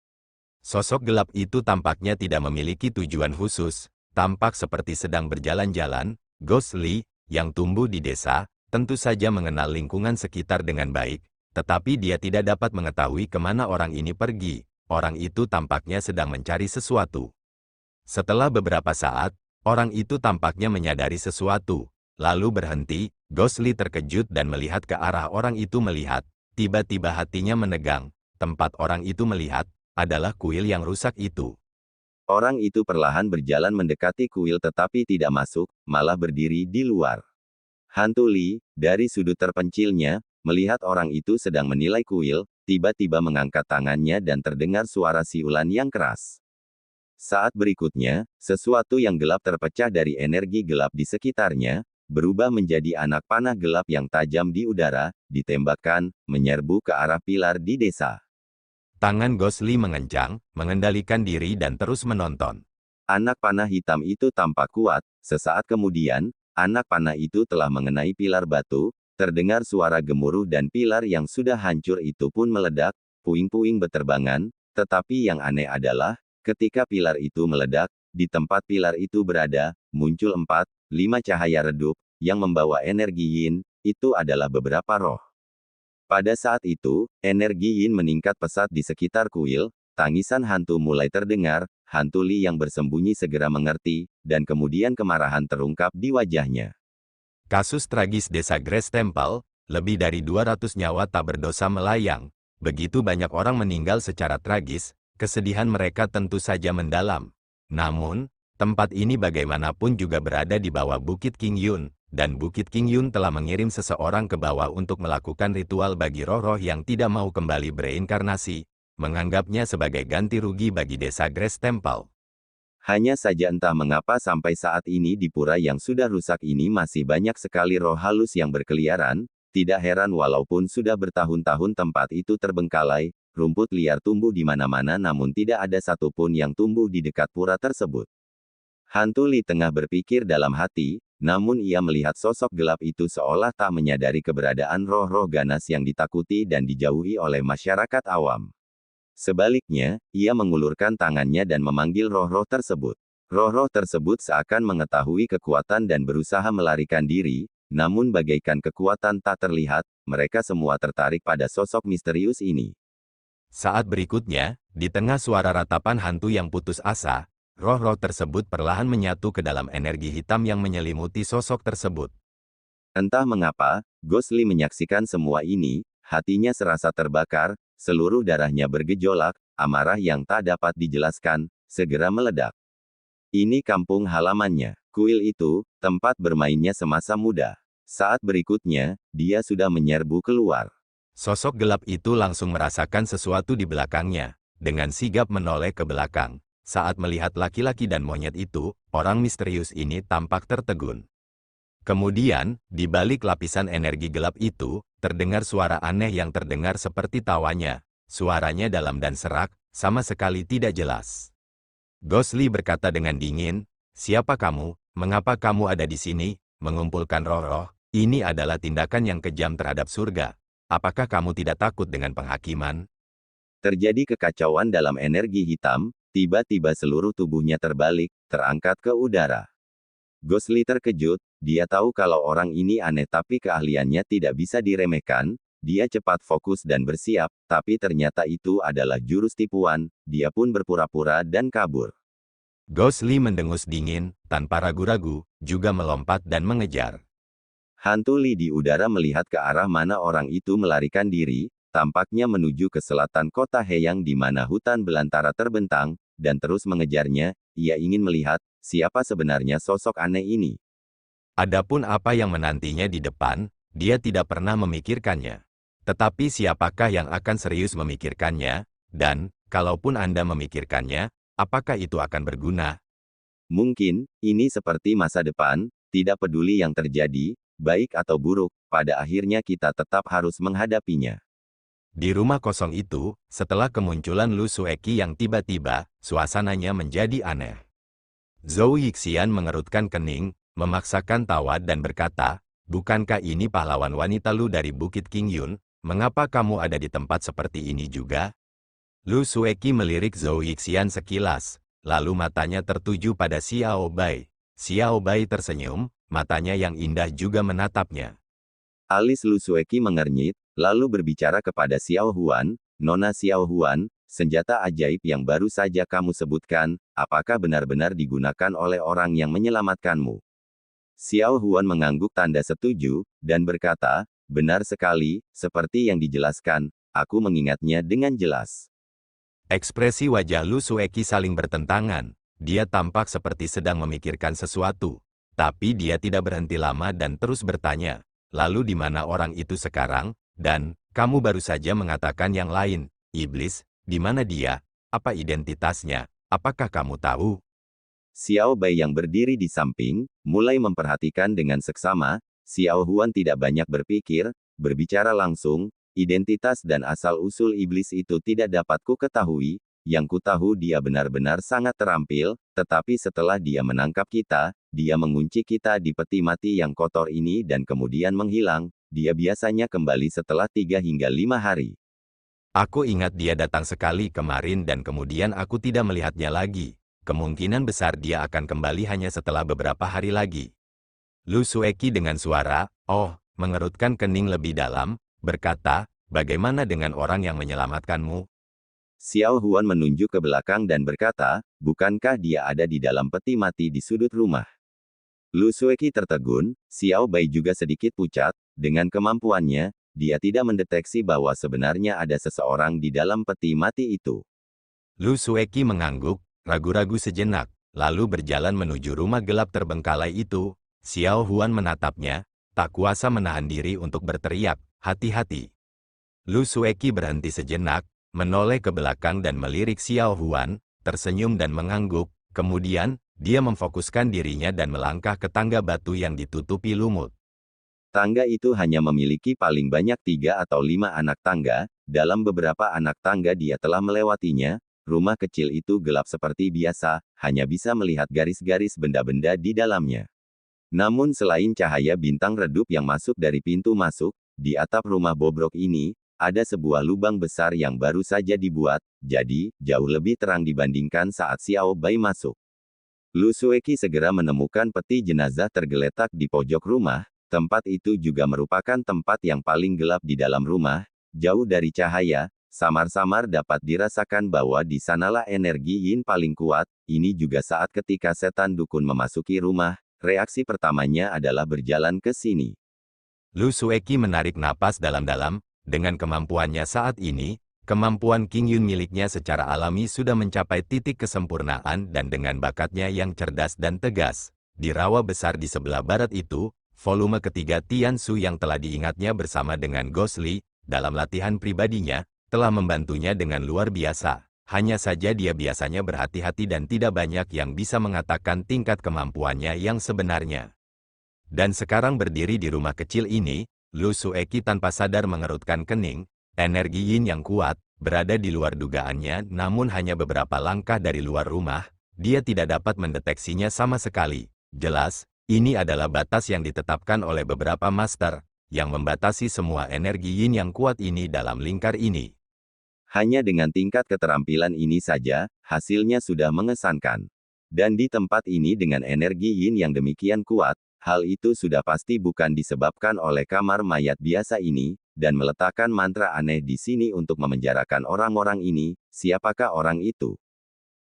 [SPEAKER 1] Sosok gelap itu tampaknya tidak memiliki tujuan khusus, tampak seperti sedang berjalan-jalan. Ghostly, yang tumbuh di desa, tentu saja mengenal lingkungan sekitar dengan baik, tetapi dia tidak dapat mengetahui kemana orang ini pergi. Orang itu tampaknya sedang mencari sesuatu. Setelah beberapa saat, orang itu tampaknya menyadari sesuatu, lalu berhenti. Ghostly terkejut dan melihat ke arah orang itu melihat. Tiba-tiba hatinya menegang. Tempat orang itu melihat adalah kuil yang rusak itu.
[SPEAKER 2] Orang itu perlahan berjalan mendekati kuil tetapi tidak masuk, malah berdiri di luar. Hantu Li, dari sudut terpencilnya, melihat orang itu sedang menilai kuil, tiba-tiba mengangkat tangannya dan terdengar suara siulan yang keras. Saat berikutnya, sesuatu yang gelap terpecah dari energi gelap di sekitarnya, berubah menjadi anak panah gelap yang tajam di udara, ditembakkan, menyerbu ke arah pilar di desa.
[SPEAKER 1] Tangan Ghostly mengencang, mengendalikan diri dan terus menonton.
[SPEAKER 2] Anak panah hitam itu tampak kuat, sesaat kemudian, anak panah itu telah mengenai pilar batu, terdengar suara gemuruh dan pilar yang sudah hancur itu pun meledak, puing-puing beterbangan, tetapi yang aneh adalah, ketika pilar itu meledak, di tempat pilar itu berada, muncul 4-5 cahaya redup, yang membawa energi yin, itu adalah beberapa roh. Pada saat itu, energi yin meningkat pesat di sekitar kuil, tangisan hantu mulai terdengar, hantu Li yang bersembunyi segera mengerti, dan kemudian kemarahan terungkap di wajahnya.
[SPEAKER 1] Kasus tragis desa Grace Temple, lebih dari 200 nyawa tak berdosa melayang. Begitu banyak orang meninggal secara tragis, kesedihan mereka tentu saja mendalam. Namun, tempat ini bagaimanapun juga berada di bawah Bukit King Yun, dan Bukit Qingyun telah mengirim seseorang ke bawah untuk melakukan ritual bagi roh-roh yang tidak mau kembali bereinkarnasi, menganggapnya sebagai ganti rugi bagi desa Grace Temple.
[SPEAKER 2] Hanya saja entah mengapa sampai saat ini di pura yang sudah rusak ini masih banyak sekali roh halus yang berkeliaran, tidak heran walaupun sudah bertahun-tahun tempat itu terbengkalai, rumput liar tumbuh di mana-mana namun tidak ada satupun yang tumbuh di dekat pura tersebut. Hantu Li tengah berpikir dalam hati, namun ia melihat sosok gelap itu seolah tak menyadari keberadaan roh-roh ganas yang ditakuti dan dijauhi oleh masyarakat awam. Sebaliknya, ia mengulurkan tangannya dan memanggil roh-roh tersebut. Roh-roh tersebut seakan mengetahui kekuatan dan berusaha melarikan diri, namun bagaikan kekuatan tak terlihat, mereka semua tertarik pada sosok misterius ini.
[SPEAKER 1] Saat berikutnya, di tengah suara ratapan hantu yang putus asa, roh-roh tersebut perlahan menyatu ke dalam energi hitam yang menyelimuti sosok tersebut.
[SPEAKER 2] Entah mengapa, Gosli menyaksikan semua ini, hatinya serasa terbakar, seluruh darahnya bergejolak, amarah yang tak dapat dijelaskan, segera meledak. Ini kampung halamannya, kuil itu, tempat bermainnya semasa muda. Saat berikutnya, dia sudah menyerbu keluar.
[SPEAKER 1] Sosok gelap itu langsung merasakan sesuatu di belakangnya, dengan sigap menoleh ke belakang. Saat melihat laki-laki dan monyet itu, orang misterius ini tampak tertegun. Kemudian, di balik lapisan energi gelap itu, terdengar suara aneh yang terdengar seperti tawanya. Suaranya dalam dan serak, sama sekali tidak jelas. Gosli berkata dengan dingin, "Siapa kamu? Mengapa kamu ada di sini? Mengumpulkan roh-roh? Ini adalah tindakan yang kejam terhadap surga. Apakah kamu tidak takut dengan penghakiman?"
[SPEAKER 2] Terjadi kekacauan dalam energi hitam, tiba-tiba seluruh tubuhnya terbalik, terangkat ke udara. Gosli terkejut, dia tahu kalau orang ini aneh tapi keahliannya tidak bisa diremehkan, dia cepat fokus dan bersiap, tapi ternyata itu adalah jurus tipuan, dia pun berpura-pura dan kabur.
[SPEAKER 1] Gosli mendengus dingin, tanpa ragu-ragu, juga melompat dan mengejar.
[SPEAKER 2] Hantu Li di udara melihat ke arah mana orang itu melarikan diri, tampaknya menuju ke selatan kota Heyang di mana hutan belantara terbentang, dan terus mengejarnya, ia ingin melihat, siapa sebenarnya sosok aneh ini.
[SPEAKER 1] Adapun apa yang menantinya di depan, dia tidak pernah memikirkannya. Tetapi siapakah yang akan serius memikirkannya, dan, kalaupun Anda memikirkannya, apakah itu akan berguna?
[SPEAKER 2] Mungkin, ini seperti masa depan, tidak peduli yang terjadi, baik atau buruk, pada akhirnya kita tetap harus menghadapinya.
[SPEAKER 1] Di rumah kosong itu, setelah kemunculan Lu Sueki yang tiba-tiba, suasananya menjadi aneh. Zhou Yixian mengerutkan kening, memaksakan tawa dan berkata, "Bukankah ini pahlawan wanita Lu dari Bukit Qingyun? Mengapa kamu ada di tempat seperti ini juga?" Lu Sueki melirik Zhou Yixian sekilas, lalu matanya tertuju pada Xiao Bai. Xiao Bai tersenyum, matanya yang indah juga menatapnya.
[SPEAKER 2] Alis Lu Sueki mengernyit, lalu berbicara kepada Xiao Huan, "Nona Xiao Huan, senjata ajaib yang baru saja kamu sebutkan, apakah benar-benar digunakan oleh orang yang menyelamatkanmu?" Xiao Huan mengangguk tanda setuju, dan berkata, "Benar sekali, seperti yang dijelaskan, aku mengingatnya dengan jelas."
[SPEAKER 1] Ekspresi wajah Lu Sueki saling bertentangan. Dia tampak seperti sedang memikirkan sesuatu. Tapi dia tidak berhenti lama dan terus bertanya, "Lalu di mana orang itu sekarang? Dan, kamu baru saja mengatakan yang lain, iblis, di mana dia? Apa identitasnya? Apakah kamu tahu?"
[SPEAKER 2] Xiao Bai yang berdiri di samping, mulai memperhatikan dengan seksama. Xiao Huan tidak banyak berpikir, berbicara langsung, "Identitas dan asal-usul iblis itu tidak dapat ku ketahui, yang ku tahu dia benar-benar sangat terampil, tetapi setelah dia menangkap kita, dia mengunci kita di peti mati yang kotor ini dan kemudian menghilang, dia biasanya kembali setelah 3 hingga 5 hari.
[SPEAKER 1] Aku ingat dia datang sekali kemarin dan kemudian aku tidak melihatnya lagi. Kemungkinan besar dia akan kembali hanya setelah beberapa hari lagi. Lu Sueki dengan suara, "Oh," mengerutkan kening lebih dalam, berkata, "Bagaimana dengan orang yang menyelamatkanmu?"
[SPEAKER 2] Xiao Huan menunjuk ke belakang dan berkata, "Bukankah dia ada di dalam peti mati di sudut rumah?" Lu Sueki tertegun, Xiao Bai juga sedikit pucat, dengan kemampuannya, dia tidak mendeteksi bahwa sebenarnya ada seseorang di dalam peti mati itu.
[SPEAKER 1] Lu Sueki mengangguk, ragu-ragu sejenak, lalu berjalan menuju rumah gelap terbengkalai itu. Xiao Huan menatapnya, tak kuasa menahan diri untuk berteriak, hati-hati. Lu Sueki berhenti sejenak, menoleh ke belakang dan melirik Xiao Huan, tersenyum dan mengangguk, kemudian, dia memfokuskan dirinya dan melangkah ke tangga batu yang ditutupi lumut.
[SPEAKER 2] Tangga itu hanya memiliki paling banyak 3 atau 5 anak tangga, dalam beberapa anak tangga dia telah melewatinya, rumah kecil itu gelap seperti biasa, hanya bisa melihat garis-garis benda-benda di dalamnya. Namun selain cahaya bintang redup yang masuk dari pintu masuk, di atap rumah bobrok ini, ada sebuah lubang besar yang baru saja dibuat, jadi, jauh lebih terang dibandingkan saat Xiao Bai masuk. Lu Sueki segera menemukan peti jenazah tergeletak di pojok rumah. Tempat itu juga merupakan tempat yang paling gelap di dalam rumah, jauh dari cahaya, samar-samar dapat dirasakan bahwa di sanalah energi yin paling kuat. Ini juga saat ketika setan dukun memasuki rumah, reaksi pertamanya adalah berjalan ke sini.
[SPEAKER 1] Lu Sueki menarik napas dalam-dalam, dengan kemampuannya saat ini, kemampuan King Yun miliknya secara alami sudah mencapai titik kesempurnaan dan dengan bakatnya yang cerdas dan tegas. Di rawa besar di sebelah barat itu, volume ketiga Tian Su yang telah diingatnya bersama dengan Ghost Li, dalam latihan pribadinya, telah membantunya dengan luar biasa. Hanya saja dia biasanya berhati-hati dan tidak banyak yang bisa mengatakan tingkat kemampuannya yang sebenarnya. Dan sekarang berdiri di rumah kecil ini, Lu Sueki tanpa sadar mengerutkan kening, energi yin yang kuat, berada di luar dugaannya namun hanya beberapa langkah dari luar rumah, dia tidak dapat mendeteksinya sama sekali. Jelas, ini adalah batas yang ditetapkan oleh beberapa master, yang membatasi semua energi yin yang kuat ini dalam lingkar ini.
[SPEAKER 2] Hanya dengan tingkat keterampilan ini saja, hasilnya sudah mengesankan. Dan di tempat ini dengan energi yin yang demikian kuat, hal itu sudah pasti bukan disebabkan oleh kamar mayat biasa ini, dan meletakkan mantra aneh di sini untuk memenjarakan orang-orang ini. Siapakah orang itu?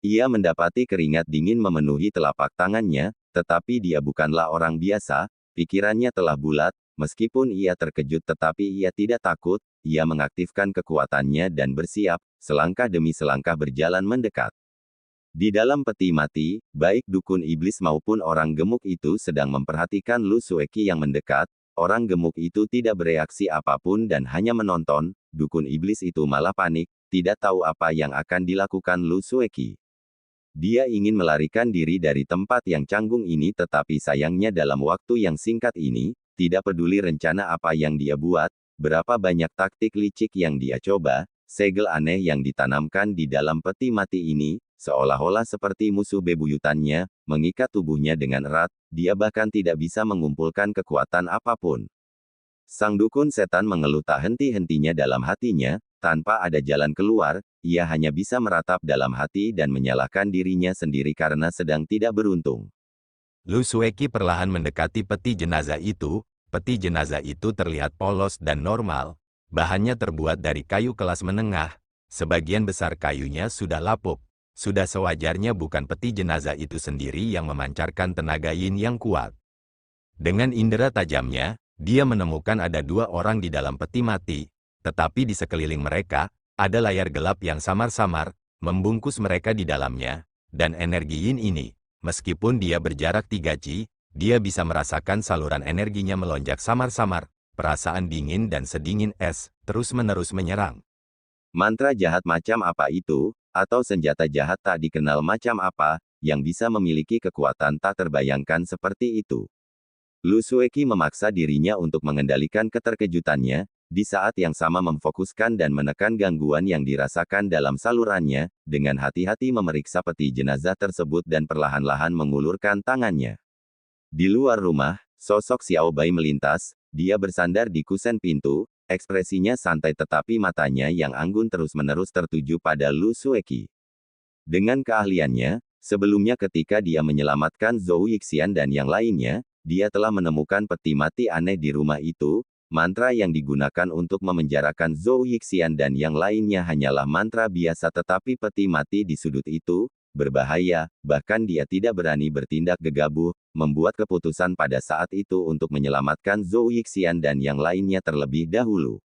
[SPEAKER 2] Ia mendapati keringat dingin memenuhi telapak tangannya, tetapi dia bukanlah orang biasa, pikirannya telah bulat, meskipun ia terkejut tetapi ia tidak takut, ia mengaktifkan kekuatannya dan bersiap, selangkah demi selangkah berjalan mendekat. Di dalam peti mati, baik dukun iblis maupun orang gemuk itu sedang memperhatikan Lu Sueki yang mendekat. Orang gemuk itu tidak bereaksi apapun dan hanya menonton. Dukun iblis itu malah panik, tidak tahu apa yang akan dilakukan Lu Sueki. Dia ingin melarikan diri dari tempat yang canggung ini tetapi sayangnya dalam waktu yang singkat ini, tidak peduli rencana apa yang dia buat, berapa banyak taktik licik yang dia coba, segel aneh yang ditanamkan di dalam peti mati ini, seolah-olah seperti musuh bebuyutannya, mengikat tubuhnya dengan erat, dia bahkan tidak bisa mengumpulkan kekuatan apapun. Sang dukun setan mengeluh tak henti-hentinya dalam hatinya, tanpa ada jalan keluar, ia hanya bisa meratap dalam hati dan menyalahkan dirinya sendiri karena sedang tidak beruntung.
[SPEAKER 1] Lu Sueki perlahan mendekati peti jenazah itu. Peti jenazah itu terlihat polos dan normal, bahannya terbuat dari kayu kelas menengah, sebagian besar kayunya sudah lapuk. Sudah sewajarnya bukan peti jenazah itu sendiri yang memancarkan tenaga yin yang kuat. Dengan indera tajamnya, dia menemukan ada 2 orang di dalam peti mati, tetapi di sekeliling mereka, ada layar gelap yang samar-samar, membungkus mereka di dalamnya, dan energi yin ini, meskipun dia berjarak 3 ji, dia bisa merasakan saluran energinya melonjak samar-samar, perasaan dingin dan sedingin es, terus-menerus menyerang.
[SPEAKER 2] Mantra jahat macam apa itu, atau senjata jahat tak dikenal macam apa, yang bisa memiliki kekuatan tak terbayangkan seperti itu. Lu Sueki memaksa dirinya untuk mengendalikan keterkejutannya, di saat yang sama memfokuskan dan menekan gangguan yang dirasakan dalam salurannya, dengan hati-hati memeriksa peti jenazah tersebut dan perlahan-lahan mengulurkan tangannya. Di luar rumah, sosok Xiao Bai melintas, dia bersandar di kusen pintu, ekspresinya santai tetapi matanya yang anggun terus-menerus tertuju pada Lu Sueki. Dengan keahliannya, sebelumnya ketika dia menyelamatkan Zhou Yixian dan yang lainnya, dia telah menemukan peti mati aneh di rumah itu. Mantra yang digunakan untuk memenjarakan Zhou Yixian dan yang lainnya hanyalah mantra biasa tetapi peti mati di sudut itu, berbahaya, bahkan dia tidak berani bertindak gegabah, membuat keputusan pada saat itu untuk menyelamatkan Zhou Yixian dan yang lainnya terlebih dahulu.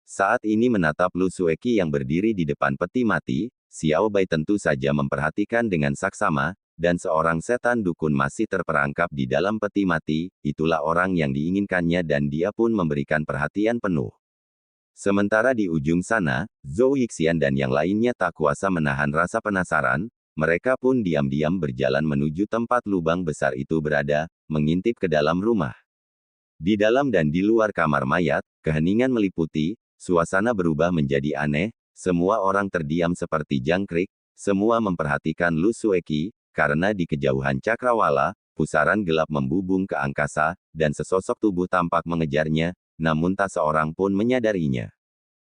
[SPEAKER 2] Saat ini menatap Lu Sueki yang berdiri di depan peti mati, Xiao Bai tentu saja memperhatikan dengan saksama, dan seorang setan dukun masih terperangkap di dalam peti mati, itulah orang yang diinginkannya dan dia pun memberikan perhatian penuh. Sementara di ujung sana, Zhou Yixian dan yang lainnya tak kuasa menahan rasa penasaran, mereka pun diam-diam berjalan menuju tempat lubang besar itu berada, mengintip ke dalam rumah. Di dalam dan di luar kamar mayat, keheningan meliputi, suasana berubah menjadi aneh, semua orang terdiam seperti jangkrik, semua memperhatikan Lu Sueki, karena di kejauhan cakrawala, pusaran gelap membubung ke angkasa, dan sesosok tubuh tampak mengejarnya, namun tak seorang pun menyadarinya.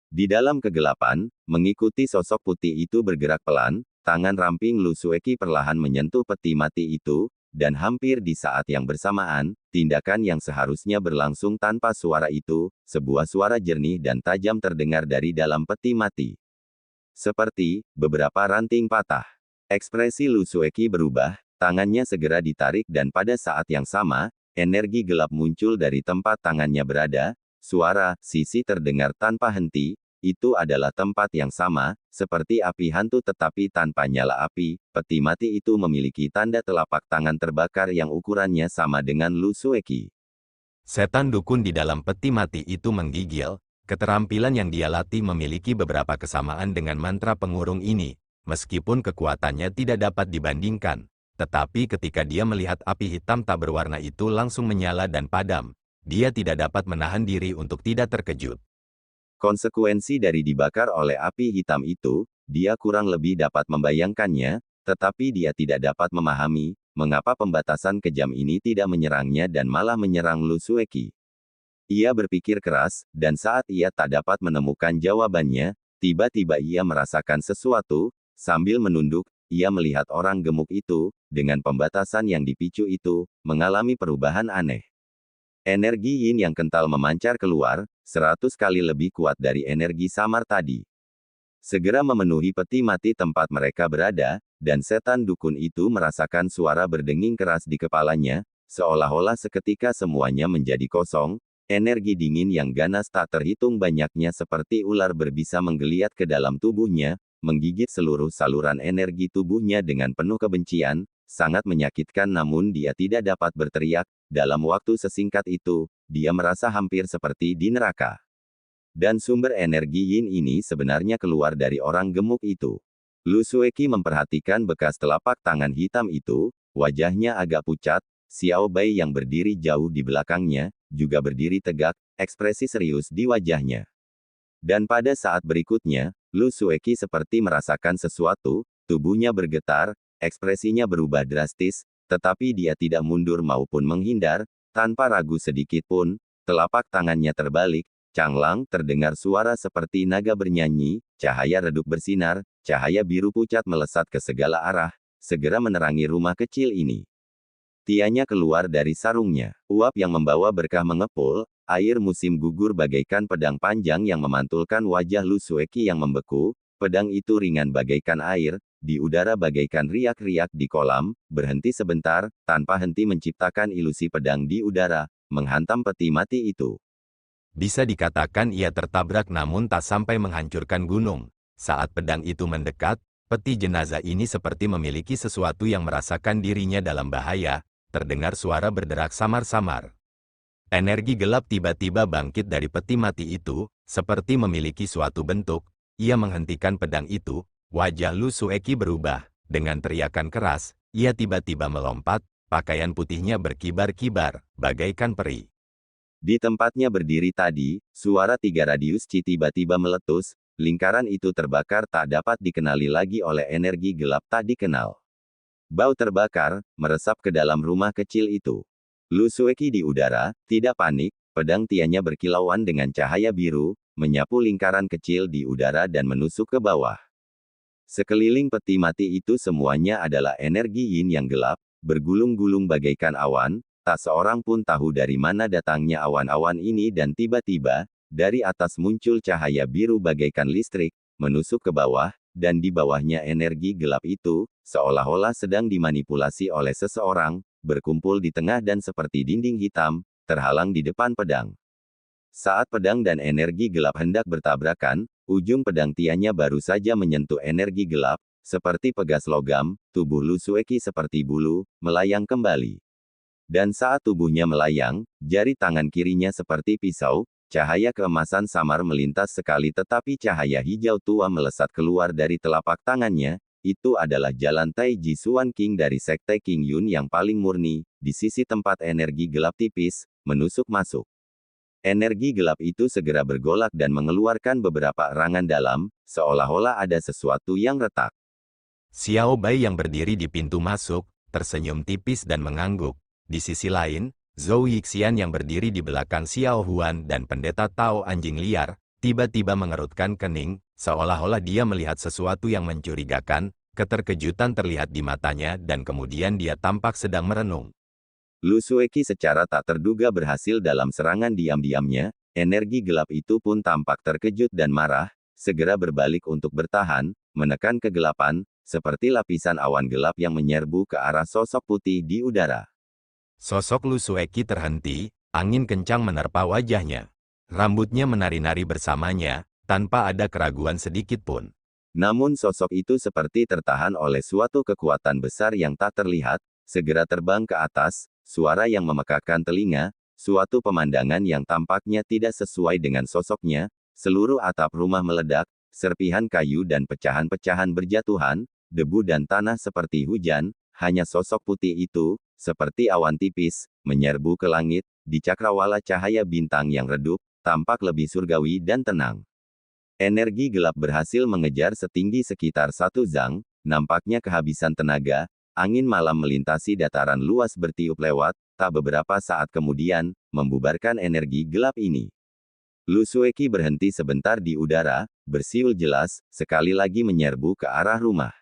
[SPEAKER 2] Di dalam kegelapan, mengikuti sosok putih itu bergerak pelan, tangan ramping Lu Sueki perlahan menyentuh peti mati itu, dan hampir di saat yang bersamaan, tindakan yang seharusnya berlangsung tanpa suara itu, sebuah suara jernih dan tajam terdengar dari dalam peti mati. Seperti beberapa ranting patah. Ekspresi Lu Sueki berubah, tangannya segera ditarik dan pada saat yang sama, energi gelap muncul dari tempat tangannya berada, suara sisi terdengar tanpa henti, itu adalah tempat yang sama, seperti api hantu tetapi tanpa nyala api, peti mati itu memiliki tanda telapak tangan terbakar yang ukurannya sama dengan Lu Sueki.
[SPEAKER 1] Setan dukun di dalam peti mati itu menggigil, keterampilan yang dia latih memiliki beberapa kesamaan dengan mantra pengurung ini, meskipun kekuatannya tidak dapat dibandingkan. Tetapi ketika dia melihat api hitam tak berwarna itu langsung menyala dan padam, dia tidak dapat menahan diri untuk tidak terkejut.
[SPEAKER 2] Konsekuensi dari dibakar oleh api hitam itu, dia kurang lebih dapat membayangkannya, tetapi dia tidak dapat memahami, mengapa pembatasan kejam ini tidak menyerangnya dan malah menyerang Lu Sueki. Ia berpikir keras, dan saat ia tak dapat menemukan jawabannya, tiba-tiba ia merasakan sesuatu, sambil menunduk, ia melihat orang gemuk itu, dengan pembatasan yang dipicu itu, mengalami perubahan aneh. Energi yin yang kental memancar keluar, 100 kali lebih kuat dari energi samar tadi. Segera memenuhi peti mati tempat mereka berada, dan setan dukun itu merasakan suara berdenging keras di kepalanya, seolah-olah seketika semuanya menjadi kosong, energi dingin yang ganas tak terhitung banyaknya seperti ular berbisa menggeliat ke dalam tubuhnya, menggigit seluruh saluran energi tubuhnya dengan penuh kebencian, sangat menyakitkan namun dia tidak dapat berteriak, dalam waktu sesingkat itu, dia merasa hampir seperti di neraka. Dan sumber energi yin ini sebenarnya keluar dari orang gemuk itu. Lu Sueki memperhatikan bekas telapak tangan hitam itu, wajahnya agak pucat, Xiao Bai yang berdiri jauh di belakangnya, juga berdiri tegak, ekspresi serius di wajahnya. Dan pada saat berikutnya, Lu Sueki seperti merasakan sesuatu, tubuhnya bergetar, ekspresinya berubah drastis, tetapi dia tidak mundur maupun menghindar, tanpa ragu sedikit pun, telapak tangannya terbalik, canglang, terdengar suara seperti naga bernyanyi, cahaya redup bersinar, cahaya biru pucat melesat ke segala arah, segera menerangi rumah kecil ini. Tianya keluar dari sarungnya, uap yang membawa berkah mengepul, air musim gugur bagaikan pedang panjang yang memantulkan wajah Lu Sueki yang membeku, pedang itu ringan bagaikan air, di udara bagaikan riak-riak di kolam, berhenti sebentar, tanpa henti menciptakan ilusi pedang di udara, menghantam peti mati itu.
[SPEAKER 1] Bisa dikatakan ia tertabrak namun tak sampai menghancurkan gunung. Saat pedang itu mendekat, peti jenazah ini seperti memiliki sesuatu yang merasakan dirinya dalam bahaya, terdengar suara berderak samar-samar. Energi gelap tiba-tiba bangkit dari peti mati itu, seperti memiliki suatu bentuk, ia menghentikan pedang itu, wajah Lu Sueki berubah, dengan teriakan keras, ia tiba-tiba melompat, pakaian putihnya berkibar-kibar, bagaikan peri.
[SPEAKER 2] Di tempatnya berdiri tadi, suara 3 radius Qi tiba-tiba meletus, lingkaran itu terbakar tak dapat dikenali lagi oleh energi gelap tak dikenal. Bau terbakar, meresap ke dalam rumah kecil itu. Lu Sueki di udara, tidak panik, pedang tianya berkilauan dengan cahaya biru, menyapu lingkaran kecil di udara dan menusuk ke bawah. Sekeliling peti mati itu semuanya adalah energi yin yang gelap, bergulung-gulung bagaikan awan, tak seorang pun tahu dari mana datangnya awan-awan ini dan tiba-tiba, dari atas muncul cahaya biru bagaikan listrik, menusuk ke bawah, dan di bawahnya energi gelap itu, seolah-olah sedang dimanipulasi oleh seseorang, berkumpul di tengah dan seperti dinding hitam, terhalang di depan pedang. Saat pedang dan energi gelap hendak bertabrakan, ujung pedang tianya baru saja menyentuh energi gelap, seperti pegas logam, tubuh Lu Sueki seperti bulu, melayang kembali. Dan saat tubuhnya melayang, jari tangan kirinya seperti pisau, cahaya keemasan samar melintas sekali tetapi cahaya hijau tua melesat keluar dari telapak tangannya. Itu adalah jalan Taiji Xuan King dari Sekte King Yun yang paling murni, di sisi tempat energi gelap tipis, menusuk masuk. Energi gelap itu segera bergolak dan mengeluarkan beberapa erangan dalam, seolah-olah ada sesuatu yang retak.
[SPEAKER 1] Xiao Bai yang berdiri di pintu masuk, tersenyum tipis dan mengangguk. Di sisi lain, Zhou Yixian yang berdiri di belakang Xiao Huan dan pendeta Tao anjing liar, tiba-tiba mengerutkan kening, seolah-olah dia melihat sesuatu yang mencurigakan, keterkejutan terlihat di matanya dan kemudian dia tampak sedang merenung.
[SPEAKER 2] Lu Sueki secara tak terduga berhasil dalam serangan diam-diamnya, energi gelap itu pun tampak terkejut dan marah, segera berbalik untuk bertahan, menekan kegelapan, seperti lapisan awan gelap yang menyerbu ke arah sosok putih di udara.
[SPEAKER 1] Sosok Lu Sueki terhenti, angin kencang menerpa wajahnya. Rambutnya menari-nari bersamanya, tanpa ada keraguan sedikit pun.
[SPEAKER 2] Namun sosok itu seperti tertahan oleh suatu kekuatan besar yang tak terlihat, segera terbang ke atas, suara yang memekakkan telinga, suatu pemandangan yang tampaknya tidak sesuai dengan sosoknya, seluruh atap rumah meledak, serpihan kayu dan pecahan-pecahan berjatuhan, debu dan tanah seperti hujan, hanya sosok putih itu, seperti awan tipis, menyerbu ke langit, di cakrawala cahaya bintang yang redup, tampak lebih surgawi dan tenang. Energi gelap berhasil mengejar setinggi sekitar 1 zang, nampaknya kehabisan tenaga, angin malam melintasi dataran luas bertiup lewat, tak beberapa saat kemudian, membubarkan energi gelap ini. Lu Sueki berhenti sebentar di udara, bersiul jelas, sekali lagi menyerbu ke arah rumah.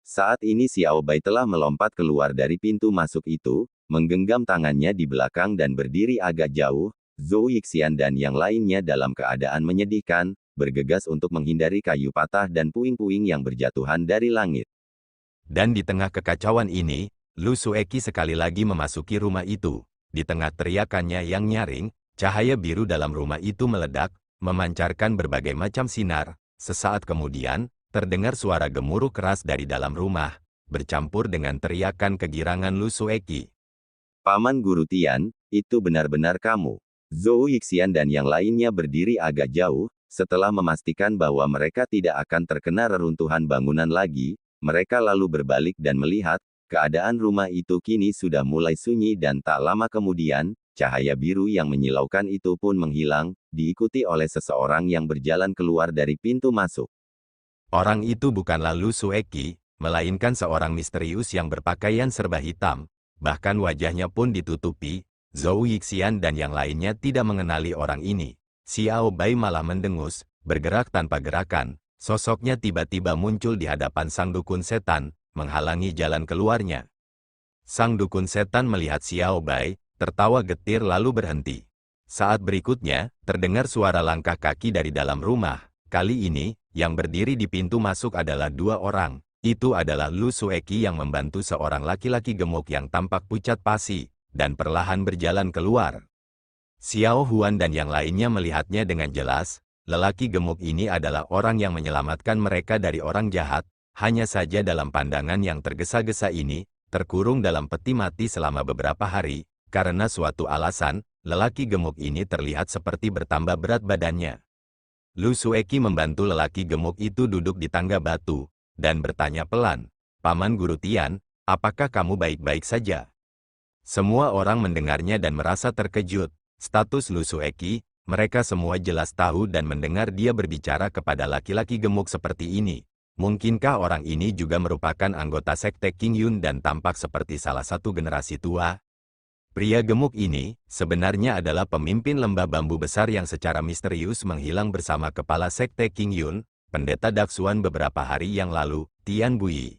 [SPEAKER 2] Saat ini Xiao Bai telah melompat keluar dari pintu masuk itu, menggenggam tangannya di belakang dan berdiri agak jauh, Zhou Yixian dan yang lainnya dalam keadaan menyedihkan, bergegas untuk menghindari kayu patah dan puing-puing yang berjatuhan dari langit.
[SPEAKER 1] Dan di tengah kekacauan ini, Lu Sueki sekali lagi memasuki rumah itu. Di tengah teriakannya yang nyaring, cahaya biru dalam rumah itu meledak, memancarkan berbagai macam sinar. Sesaat kemudian, terdengar suara gemuruh keras dari dalam rumah, bercampur dengan teriakan kegirangan Lu Sueki.
[SPEAKER 2] Paman Guru Tian, itu benar-benar kamu. Zhou Yixian dan yang lainnya berdiri agak jauh, setelah memastikan bahwa mereka tidak akan terkena reruntuhan bangunan lagi, mereka lalu berbalik dan melihat, keadaan rumah itu kini sudah mulai sunyi dan tak lama kemudian, cahaya biru yang menyilaukan itu pun menghilang, diikuti oleh seseorang yang berjalan keluar dari pintu masuk.
[SPEAKER 1] Orang itu bukanlah Lu Sueki, melainkan seorang misterius yang berpakaian serba hitam, bahkan wajahnya pun ditutupi. Zhou Yixian dan yang lainnya tidak mengenali orang ini. Xiao Bai malah mendengus, bergerak tanpa gerakan. Sosoknya tiba-tiba muncul di hadapan sang dukun setan, menghalangi jalan keluarnya. Sang dukun setan melihat Xiao Bai, tertawa getir lalu berhenti. Saat berikutnya, terdengar suara langkah kaki dari dalam rumah. Kali ini, yang berdiri di pintu masuk adalah 2 orang. Itu adalah Lu Sueki yang membantu seorang laki-laki gemuk yang tampak pucat pasi, dan perlahan berjalan keluar. Xiao Huan dan yang lainnya melihatnya dengan jelas. Lelaki gemuk ini adalah orang yang menyelamatkan mereka dari orang jahat. Hanya saja dalam pandangan yang tergesa-gesa ini, terkurung dalam peti mati selama beberapa hari, karena suatu alasan, lelaki gemuk ini terlihat seperti bertambah berat badannya. Lu Sueki membantu lelaki gemuk itu duduk di tangga batu, dan bertanya pelan, "Paman Guru Tian, apakah kamu baik-baik saja?" Semua orang mendengarnya dan merasa terkejut. Status Lu Sueki, mereka semua jelas tahu dan mendengar dia berbicara kepada laki-laki gemuk seperti ini. Mungkinkah orang ini juga merupakan anggota Sekte King Yun dan tampak seperti salah satu generasi tua? Pria gemuk ini, sebenarnya adalah pemimpin lembah bambu besar yang secara misterius menghilang bersama kepala Sekte King Yun, pendeta Daksuan beberapa hari yang lalu, Tian Buyi.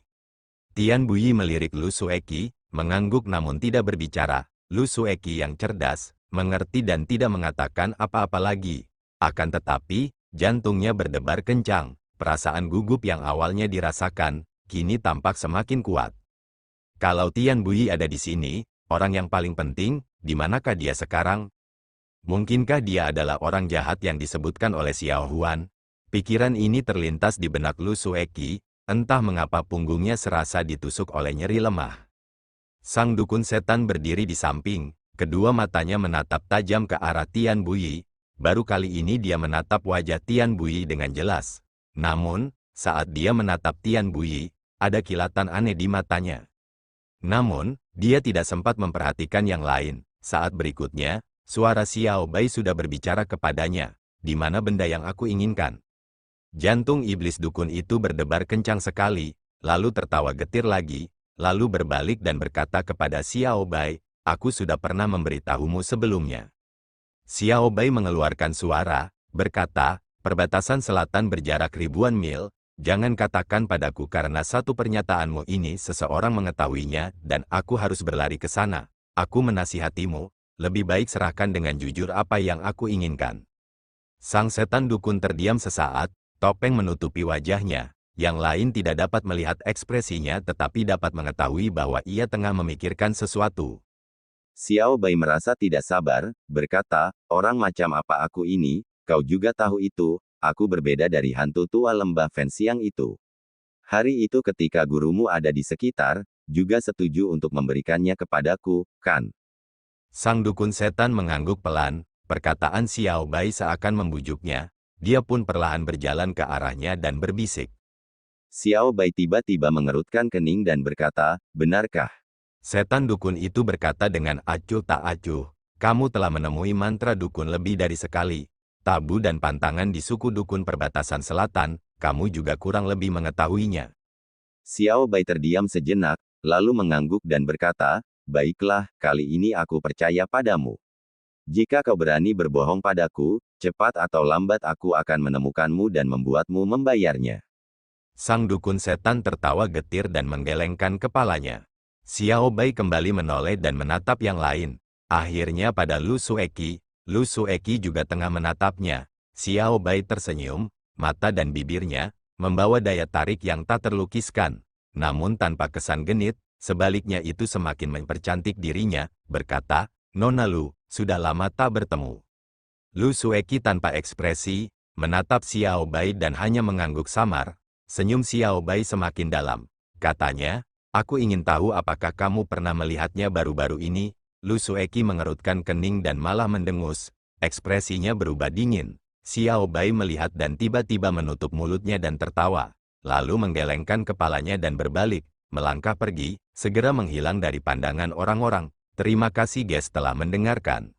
[SPEAKER 1] Tian Buyi melirik Lu Sueki, mengangguk namun tidak berbicara. Lu Sueki yang cerdas, mengerti dan tidak mengatakan apa-apa lagi. Akan tetapi, jantungnya berdebar kencang, perasaan gugup yang awalnya dirasakan, kini tampak semakin kuat. Kalau Tian Buyi ada di sini, orang yang paling penting, di manakah dia sekarang? Mungkinkah dia adalah orang jahat yang disebutkan oleh Xiao Huan? Pikiran ini terlintas di benak Lu Sueki, Entah mengapa punggungnya serasa ditusuk oleh nyeri lemah. Sang dukun setan berdiri di samping, kedua matanya menatap tajam ke arah Tian Buyi. Baru kali ini dia menatap wajah Tian Buyi dengan jelas. Namun, saat dia menatap Tian Buyi, ada kilatan aneh di matanya. Namun, dia tidak sempat memperhatikan yang lain. Saat berikutnya, suara Xiao Bai sudah berbicara kepadanya. Di mana benda yang aku inginkan? Jantung iblis dukun itu berdebar kencang sekali, lalu tertawa getir lagi, lalu berbalik dan berkata kepada Xiao Bai, aku sudah pernah memberitahumu sebelumnya. Xiao Bai mengeluarkan suara, berkata, perbatasan selatan berjarak ribuan mil, jangan katakan padaku karena satu pernyataanmu ini seseorang mengetahuinya dan aku harus berlari ke sana. Aku menasihatimu, lebih baik serahkan dengan jujur apa yang aku inginkan. Sang setan dukun terdiam sesaat, topeng menutupi wajahnya. Yang lain tidak dapat melihat ekspresinya tetapi dapat mengetahui bahwa ia tengah memikirkan sesuatu.
[SPEAKER 2] Xiao Bai merasa tidak sabar, berkata, orang macam apa aku ini, kau juga tahu itu, aku berbeda dari hantu tua lembah Fenxiang itu. Hari itu ketika gurumu ada di sekitar, juga setuju untuk memberikannya kepadaku, kan?
[SPEAKER 1] Sang dukun setan mengangguk pelan, perkataan Xiao Bai seakan membujuknya, dia pun perlahan berjalan ke arahnya dan berbisik.
[SPEAKER 2] Xiao Bai tiba-tiba mengerutkan kening dan berkata, benarkah?
[SPEAKER 1] Setan dukun itu berkata dengan acuh tak acuh, kamu telah menemui mantra dukun lebih dari sekali, tabu dan pantangan di suku dukun perbatasan selatan, kamu juga kurang lebih mengetahuinya.
[SPEAKER 2] Xiao Bai terdiam sejenak, lalu mengangguk dan berkata, baiklah, kali ini aku percaya padamu. Jika kau berani berbohong padaku, cepat atau lambat aku akan menemukanmu dan membuatmu membayarnya.
[SPEAKER 1] Sang dukun setan tertawa getir dan menggelengkan kepalanya. Xiao Bai kembali menoleh dan menatap yang lain. Akhirnya pada Lu Sueki juga tengah menatapnya. Xiao Bai tersenyum, mata dan bibirnya membawa daya tarik yang tak terlukiskan. Namun tanpa kesan genit, sebaliknya itu semakin mempercantik dirinya, berkata, Nona Lu, sudah lama tak bertemu. Lu Sueki tanpa ekspresi, menatap Xiao Bai dan hanya mengangguk samar. Senyum Xiao Bai semakin dalam. Katanya, aku ingin tahu apakah kamu pernah melihatnya baru-baru ini. Lu Sueki mengerutkan kening dan malah mendengus. Ekspresinya berubah dingin. Xiao Bai melihat dan tiba-tiba menutup mulutnya dan tertawa. Lalu menggelengkan kepalanya dan berbalik, melangkah pergi, segera menghilang dari pandangan orang-orang. Terima kasih guys telah mendengarkan.